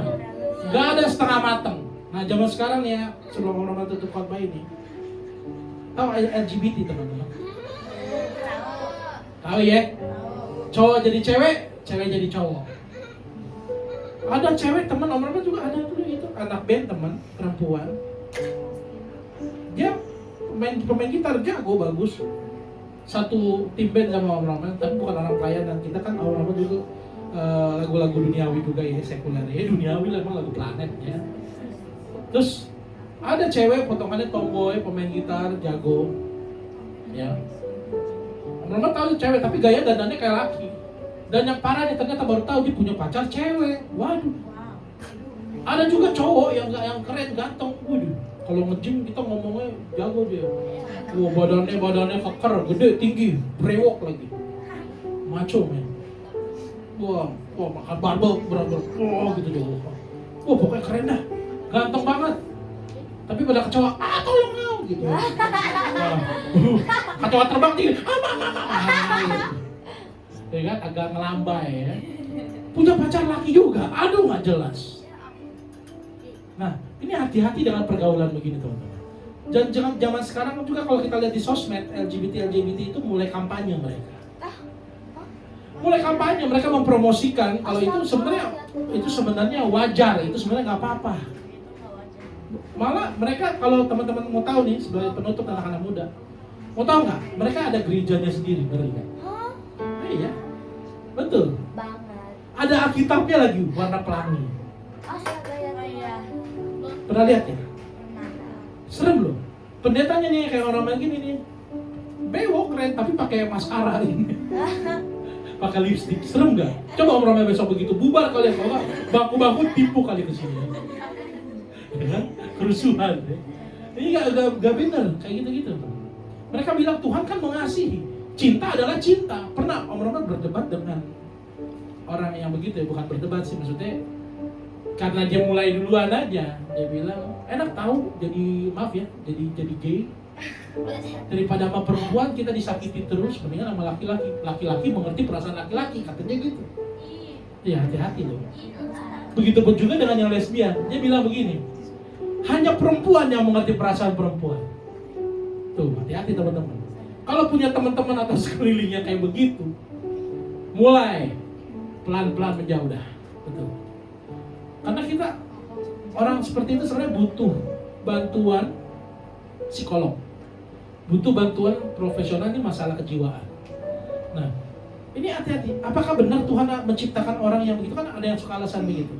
nggak ada setengah mateng. Nah zaman sekarang ya, sebelum orang tutup khotbah ini, tahu LGBT teman-teman? Tahu ya? Cowok jadi cewek, cewek jadi cowok. Ada cewek teman Om Rahmat juga ada tuh itu, anak band teman perempuan. Dia pemain gitar jago bagus. Satu tim band sama Om Rahmat, tapi bukan orang pelayanan. Kita kan Om Rahmat juga lagu-lagu duniawi juga ya, sekuler ya, duniawi lah, emang lagu planet ya. Terus ada cewek potongannya tomboy, pemain gitar jago ya. Om Rahmat tahu cewek tapi gaya dandannya kayak laki. Dan yang parahnya ternyata baru tahu dia punya pacar cewek. Waduh. Ada juga cowok yang keren, ganteng. Waduh. Kalau nge-gym kita ngomongnya jago dia. Wah, badannya keker, gede, tinggi, brewok lagi. Maco men. Wah, makan barbel, berat-berat. Wah, gitu jago. Wah, pokoknya keren dah. Ganteng banget. Tapi pada kecoa, tolong mau gitu. Kecoa terbang tinggi. Ya kan, agak ngelambai ya. Punya pacar laki juga, aduh nggak jelas. Nah, ini hati-hati dengan pergaulan begini teman-teman. Dan jangan zaman sekarang juga kalau kita lihat di sosmed LGBT itu mulai kampanye mereka. Mulai kampanye, mereka mempromosikan kalau itu sebenarnya wajar, itu sebenarnya nggak apa-apa. Malah mereka kalau teman-teman mau tahu nih sebagai penutup anak-anak muda, mau tahu nggak? Mereka ada gerejanya sendiri, ngeri nggak? Iya, betul. Banget. Ada Alkitabnya lagi, warna pelangi. Pernah lihat ya? Serem loh. Pendetanya nih kayak orang begini nih, bewok keren tapi pakai maskara ini, pakai lipstick. Serem nggak? Coba Om Rama besok begitu bubar kalian, kalau baku-baku tipu kali kesini. Ya kan? Kerusuhan. Ya. Ini nggak benar kayak gitu-gitu. Mereka bilang Tuhan kan mengasihi. Cinta adalah cinta. Pernah Om Rama berdebat dengan orang yang begitu ya, bukan berdebat sih maksudnya. Karena dia mulai duluan aja, dia bilang enak tahu jadi maaf ya, jadi gay. Daripada sama perempuan kita disakiti terus, mendingan sama laki-laki. Laki-laki mengerti perasaan laki-laki, katanya gitu. Ya hati-hati loh. Begitupun juga dengan yang lesbian. Dia bilang begini, hanya perempuan yang mengerti perasaan perempuan. Tuh hati-hati teman-teman. Kalau punya teman-teman atau sekelilingnya kayak begitu, mulai pelan-pelan menjauh dah. Betul. Karena kita orang seperti itu sebenarnya butuh bantuan psikolog, butuh bantuan profesional di masalah kejiwaan. Nah, ini hati-hati. Apakah benar Tuhan menciptakan orang yang begitu? Kan ada yang suka alasan begitu.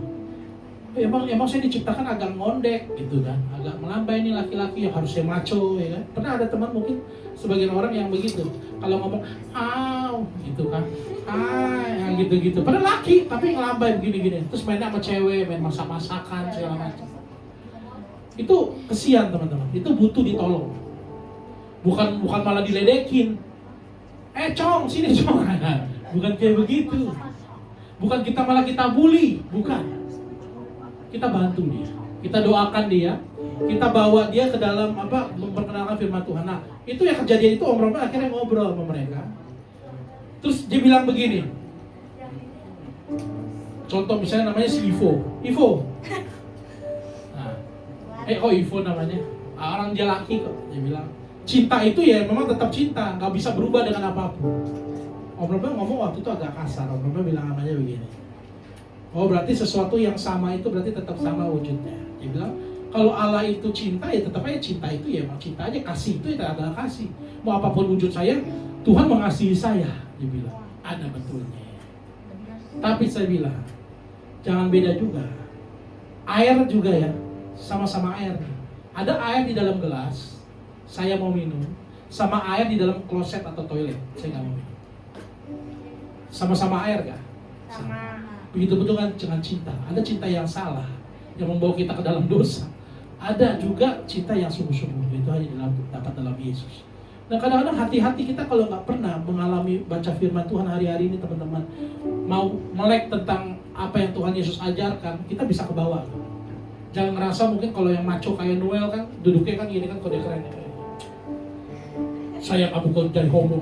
Emang saya diciptakan agak ngondek gitu kan, agak melambai nih laki-laki yang harusnya maco ya kan. Pernah ada teman mungkin sebagian orang yang begitu, kalau ngomong gitu kan, yang gitu-gitu. Padahal laki tapi ngelambai begini-gini. Terus mainnya sama cewek, main masak-masakan segala macam. Itu kesian teman-teman. Itu butuh ditolong. Bukan malah diledekin. Cong, sini cong. Bukan kayak begitu. Bukan kita bully, bukan. Kita bantu dia, kita doakan dia, kita bawa dia ke dalam memperkenalkan firman Tuhan. Nah, itu yang kejadian itu Om Rombel akhirnya ngobrol sama mereka. Terus dia bilang begini. Contoh misalnya namanya si Ivo. Nah, kok Ivo namanya? Orang dia laki kok. Dia bilang, cinta itu ya memang tetap cinta, nggak bisa berubah dengan apapun. Om Rombel ngomong waktu itu agak kasar. Om Rombel bilang namanya begini. Oh, berarti sesuatu yang sama itu berarti tetap sama wujudnya. Dia bilang, kalau Allah itu cinta ya tetap aja cinta itu ya emang cinta aja, kasih itu ya adalah kasih. Mau apapun wujud saya, Tuhan mengasihi saya. Dia bilang, ada betulnya. Tapi saya bilang, jangan beda juga. Air juga ya, sama-sama air. Ada air di dalam gelas, saya mau minum, sama air di dalam kloset atau toilet, saya nggak mau minum. Sama-sama air gak? Sama. Begitu betul kan dengan cinta. Ada cinta yang salah, yang membawa kita ke dalam dosa. Ada juga cinta yang sungguh-sungguh, itu hanya dapat dalam Yesus. Nah kadang-kadang hati-hati kita kalau nggak pernah mengalami baca firman Tuhan hari-hari ini teman-teman, mau melek tentang apa yang Tuhan Yesus ajarkan, kita bisa kebawa. Jangan ngerasa mungkin kalau yang maco kayak Noel kan, duduknya kan gini kan kode keren. Saya nggak mungkin jadi homo,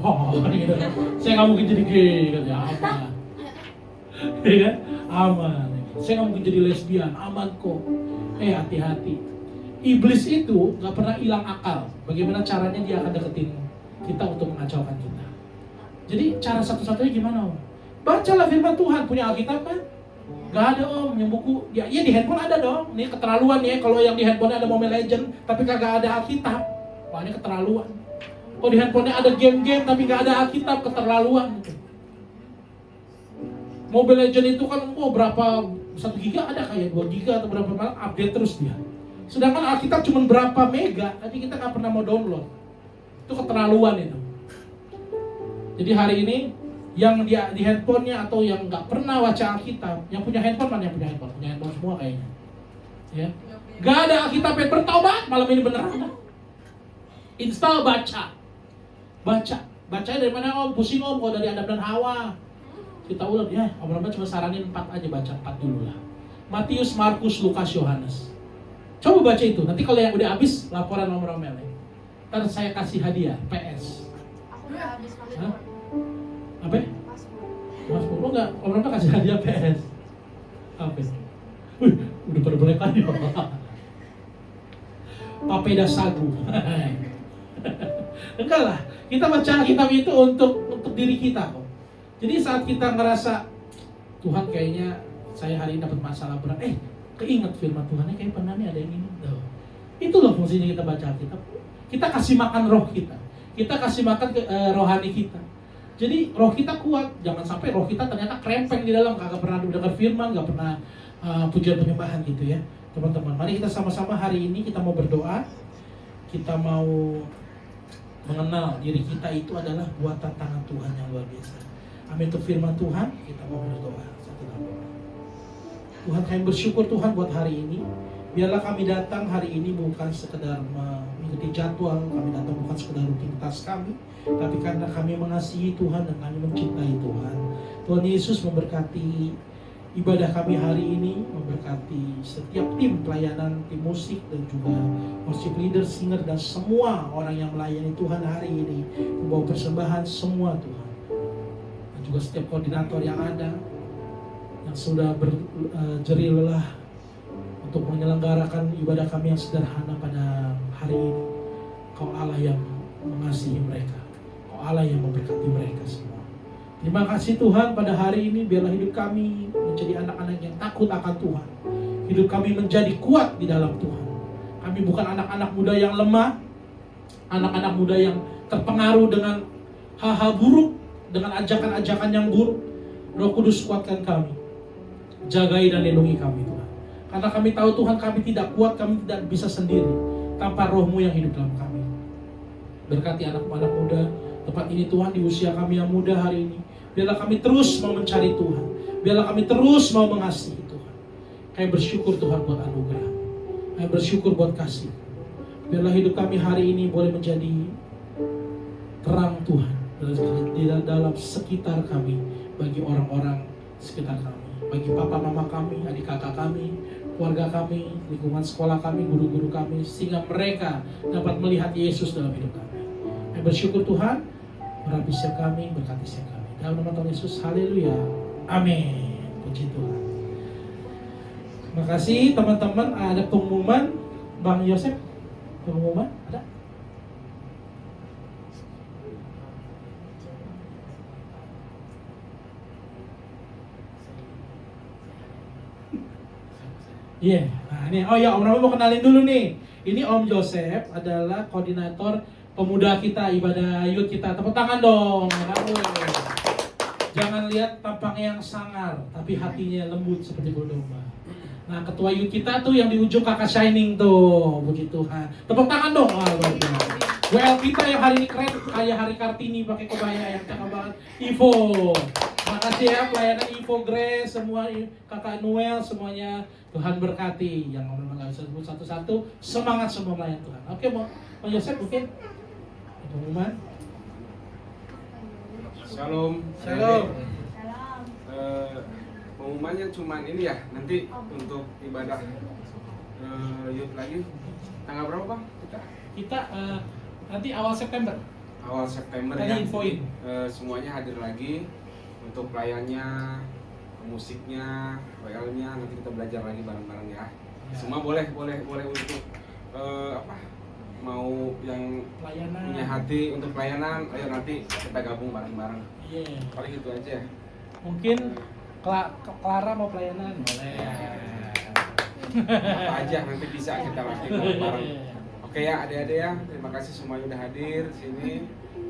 gitu. Saya nggak mungkin jadi gay, gitu. Ya aman, ya kan? Aman. Saya nggak mungkin jadi lesbian, aman kok. Hati-hati. Iblis itu nggak pernah hilang akal. Bagaimana caranya dia akan deketin kita untuk mengacaukan kita. Jadi cara satu-satunya gimana Om? Bacalah firman Tuhan. Punya Alkitab kan? Gak ada Om, yang buku. Ya di handphone ada dong. Ini keterlaluan ya. Kalau yang di handphone ada Mobile Legend, tapi kagak ada Alkitab. Wah ini keterlaluan. Kalau di handphonenya ada game-game, tapi gak ada Alkitab, keterlaluan. Mobile Legend itu kan berapa 1 giga ada kayak 2 giga atau berapa malah update terus dia. Sedangkan Alkitab cuma berapa mega, tapi kita nggak pernah mau download. Itu keterlaluan itu. Jadi hari ini yang dia di handphonenya atau yang nggak pernah baca Alkitab, yang punya handphone mana yang punya handphone? Punya handphone semua kayaknya. Ya. Gak ada Alkitab yang bertobat malam ini beneran. Install bacanya dari mana Om? Pusing Om kalau dari Adam dan Hawa. Kita ulang ya, Om Rombel cuma saranin 4 aja, baca 4 dulu lah. Matius, Markus, Lukas, Yohanes. Coba baca itu, nanti kalau yang udah habis laporan Om Rombel ya. Ntar saya kasih hadiah, PS. Aku udah habis Hah? Apa? Mas Purwo enggak, Om Rombel kasih hadiah PS. Apa? Wih, udah pada boleh kan ya. Papeda sagu. Enggak lah, kita baca kitab itu untuk diri kita kok. Jadi saat kita ngerasa Tuhan kayaknya saya hari ini dapat masalah berat, keinget firman Tuhannya kayak pernah nih ada yang ini. Itu loh fungsinya kita baca kitab. Kita kasih makan roh kita. Kita kasih makan rohani kita. Jadi roh kita kuat. Jangan sampai roh kita ternyata krempeng di dalam, kagak pernah dengar firman, gak pernah pujian penyembahan gitu ya. Teman-teman, mari kita sama-sama hari ini kita mau berdoa. Kita mau mengenal diri kita itu adalah buatan tangan Tuhan yang luar biasa. Amin. Untuk firman Tuhan, kita mau berdoa. Satu doa. Tuhan, kami bersyukur Tuhan buat hari ini. Biarlah kami datang hari ini bukan sekedar mengikuti jadwal, kami datang bukan sekedar rutinitas kami, tapi karena kami mengasihi Tuhan dan kami mencintai Tuhan. Tuhan Yesus memberkati ibadah kami hari ini, memberkati setiap tim pelayanan, tim musik dan juga worship leader, singer dan semua orang yang melayani Tuhan hari ini, membawa persembahan semua Tuhan. Dan juga setiap koordinator yang ada, yang sudah berjerih lelah untuk menyelenggarakan ibadah kami yang sederhana pada hari ini. Kau Allah yang mengasihi mereka, Kau Allah yang memberkati mereka semua. Terima kasih Tuhan pada hari ini, biarlah hidup kami menjadi anak-anak yang takut akan Tuhan. Hidup kami menjadi kuat di dalam Tuhan. Kami bukan anak-anak muda yang lemah, anak-anak muda yang terpengaruh dengan hal-hal buruk, dengan ajakan-ajakan yang buruk. Roh Kudus kuatkan kami, jagai dan lindungi kami Tuhan. Karena kami tahu Tuhan kami tidak kuat, kami tidak bisa sendiri tanpa Roh-Mu yang hidup dalam kami. Berkati anak-anak muda tepat ini Tuhan, di usia kami yang muda hari ini. Biarlah kami terus mau mencari Tuhan. Biarlah kami terus mau mengasihi Tuhan. Kami bersyukur Tuhan buat anugerah. Kami bersyukur buat kasih. Biarlah hidup kami hari ini boleh menjadi terang Tuhan di dalam sekitar kami, bagi orang-orang sekitar kami. Bagi papa mama kami, adik kakak kami, keluarga kami, lingkungan sekolah kami, guru-guru kami, sehingga mereka dapat melihat Yesus dalam hidup kami. Kami bersyukur Tuhan, merapi setiap kami, berkati setiap kami. Dalam nama Tuhan Yesus, haleluya, amin. Puji Tuhan. Terima kasih teman-teman. Ada pengumuman, Bang Yosef, pengumuman ada? Iya, nah ini, oh ya Om Rama mau kenalin dulu nih. Ini Om Joseph adalah koordinator pemuda kita, ibadah youth kita. Tepuk tangan dong. Jangan lihat tampangnya yang sangar, tapi hatinya lembut seperti bulu domba. Nah, ketua youth kita tuh yang di ujung kakak Shining tuh, puji Tuhan. Tepuk tangan dong. WL kita yang hari ini keren, kayak Hari Kartini pakai kebaya yang cakep banget. Ivo. Makasih ya pelayanan Ivo, Grace, semua kakak Noel, semuanya Tuhan berkati. Yang memang nggak bisa sebut satu-satu, semangat semua melayan Tuhan. Oke, Bang Yosef, oke? Pengumuman. Shalom. Shalom. Pengumumannya cuman ini ya, nanti untuk ibadah youth lagi. Tanggal berapa Bang? Kita nanti awal September. Awal September Tadi ya. infoin. Semuanya hadir lagi untuk pelayannya, musiknya, WL-nya, nanti kita belajar lagi bareng-bareng ya. Semua boleh untuk mau yang Pelayanan. punya hati untuk pelayanan, ayo nanti kita gabung bareng-bareng. Iya. Paling itu aja. Mungkin Clara mau pelayanan, boleh. Apa aja nanti bisa kita lakukan bareng. Oke ya adik-adik ya, terima kasih semuanya udah hadir di sini.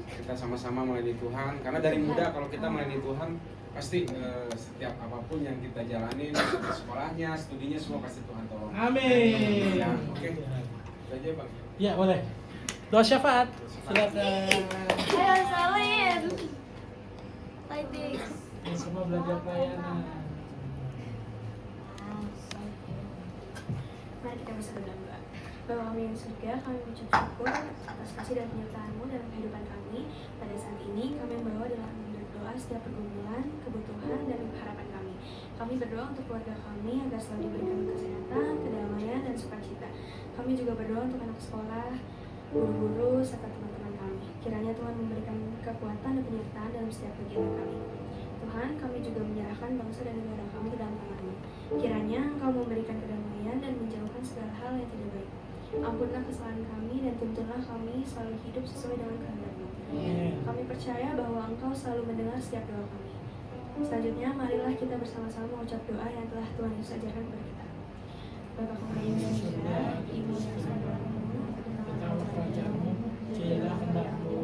Kita sama-sama melayani Tuhan. Karena dari muda kalau kita melayani Tuhan pasti setiap apapun yang kita jalanin, sekolahnya, studinya semua pasti Tuhan tolong. Amin. Ya, oke. Itu aja Bang. Ya boleh. Doa syafaat. Silakan. Ayo salin. Like this. Ya, semua belajar pelayanan. Mari kita bersama doa. Bapa kami yang di surga, kami mengucap syukur atas kasih dan penyertaan-Mu dalam kehidupan kami. Pada saat ini, kami membawa dalam berdoa setiap pergumulan, kebutuhan, dan harapan kami. Kami berdoa untuk keluarga kami agar selalu diberikan kesehatan, kedamaian, dan sukacita. Kami juga berdoa untuk anak sekolah, guru-guru, serta teman-teman kami. Kiranya Tuhan memberikan kekuatan dan penyertaan dalam setiap kegiatan kami. Tuhan, kami juga menyerahkan bangsa dan negara kami ke dalam tangan-Mu. Kiranya Engkau memberikan kedamaian dan menjauhkan segala hal yang tidak baik. Ampunlah kesalahan kami dan tuntunlah kami selalu hidup sesuai dengan kehendak-Mu. Kami percaya bahwa Engkau selalu mendengar setiap doa kami. Selanjutnya, marilah kita bersama-sama mengucap doa yang telah Tuhan Yesus ajarkan kepada kita. Bapa kami yang di surga, Ibu yang sabarmu, Betapa kerajaanmu, jadilah kehendak-Mu.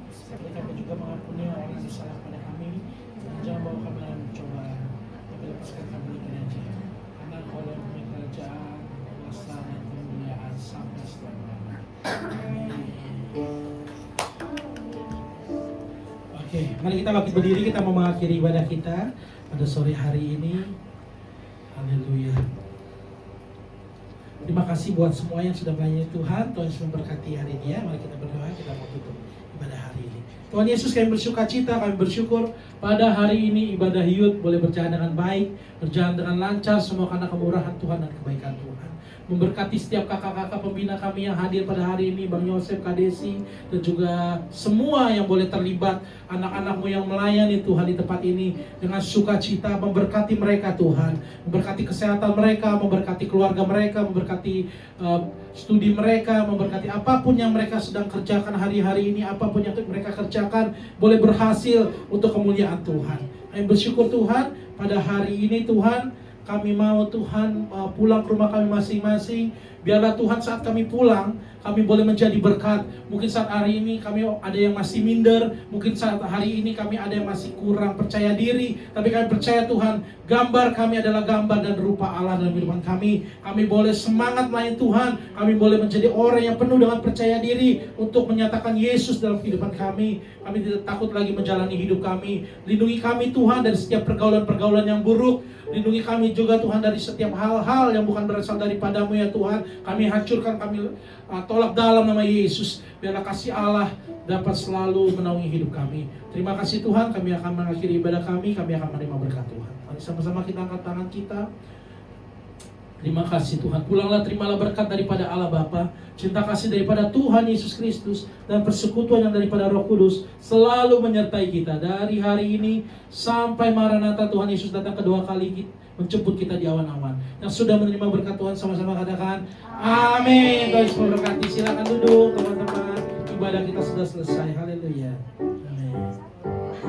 Seperti kami juga mengampuni orang yang bersalah pada kami, dan jangan bawa kami dalam pencobaan, tapi lepaskan kami dari yang jahat. Karena Kau yang punya kerajaan, kuasa dan kemuliaan sampai selamanya. Amin. Oke, mari kita bangkit berdiri, kita mau mengakhiri ibadah kita pada sore hari ini. Haleluya. Terima kasih buat semua yang sudah melayani Tuhan. Tuhan Yesus memberkati hari ini ya. Mari kita berdoa, kita mau tutup ibadah hari ini. Tuhan Yesus, kami bersukacita, kami bersyukur pada hari ini ibadah youth boleh berjalan dengan baik, berjalan dengan lancar, semua karena kemurahan Tuhan dan kebaikan Tuhan. Memberkati setiap kakak-kakak pembina kami yang hadir pada hari ini, Bang Yosef, Kak Desi, dan juga semua yang boleh terlibat, anak-anakmu yang melayani Tuhan di tempat ini dengan sukacita. Memberkati mereka Tuhan, memberkati kesehatan mereka, memberkati keluarga mereka, memberkati studi mereka, memberkati apapun yang mereka sedang kerjakan hari-hari ini, apapun yang mereka kerjakan boleh berhasil untuk kemuliaan Tuhan. Kami bersyukur Tuhan pada hari ini Tuhan. Kami mau Tuhan pulang ke rumah kami masing-masing. Biarlah Tuhan saat kami pulang, kami boleh menjadi berkat. Mungkin saat hari ini kami ada yang masih minder. Mungkin saat hari ini kami ada yang masih kurang percaya diri. Tapi kami percaya Tuhan, gambar kami adalah gambar dan rupa Allah dalam kehidupan kami. Kami boleh semangat melayani Tuhan. Kami boleh menjadi orang yang penuh dengan percaya diri untuk menyatakan Yesus dalam kehidupan kami. Kami tidak takut lagi menjalani hidup kami. Lindungi kami Tuhan dari setiap pergaulan-pergaulan yang buruk. Lindungi kami juga Tuhan dari setiap hal-hal yang bukan berasal daripada-Mu ya Tuhan. kami hancurkan, kami tolak dalam nama Yesus. Biarlah kasih Allah dapat selalu menaungi hidup kami. Terima kasih Tuhan, kami akan mengakhiri ibadah kami akan menerima berkat Tuhan. Mari sama-sama kita angkat tangan kita. Terima kasih Tuhan. Pulanglah, terimalah berkat daripada Allah Bapa, cinta kasih daripada Tuhan Yesus Kristus, dan persekutuan yang daripada Roh Kudus selalu menyertai kita dari hari ini sampai Maranatha Tuhan Yesus datang kedua kali menjemput kita di awan-awan. Yang sudah menerima berkat Tuhan sama-sama katakan amin. Tuhan Yesus memberkati. Silakan duduk teman-teman. Ibadah kita sudah selesai. Haleluya. Amin.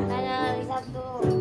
Ada hari Sabtu.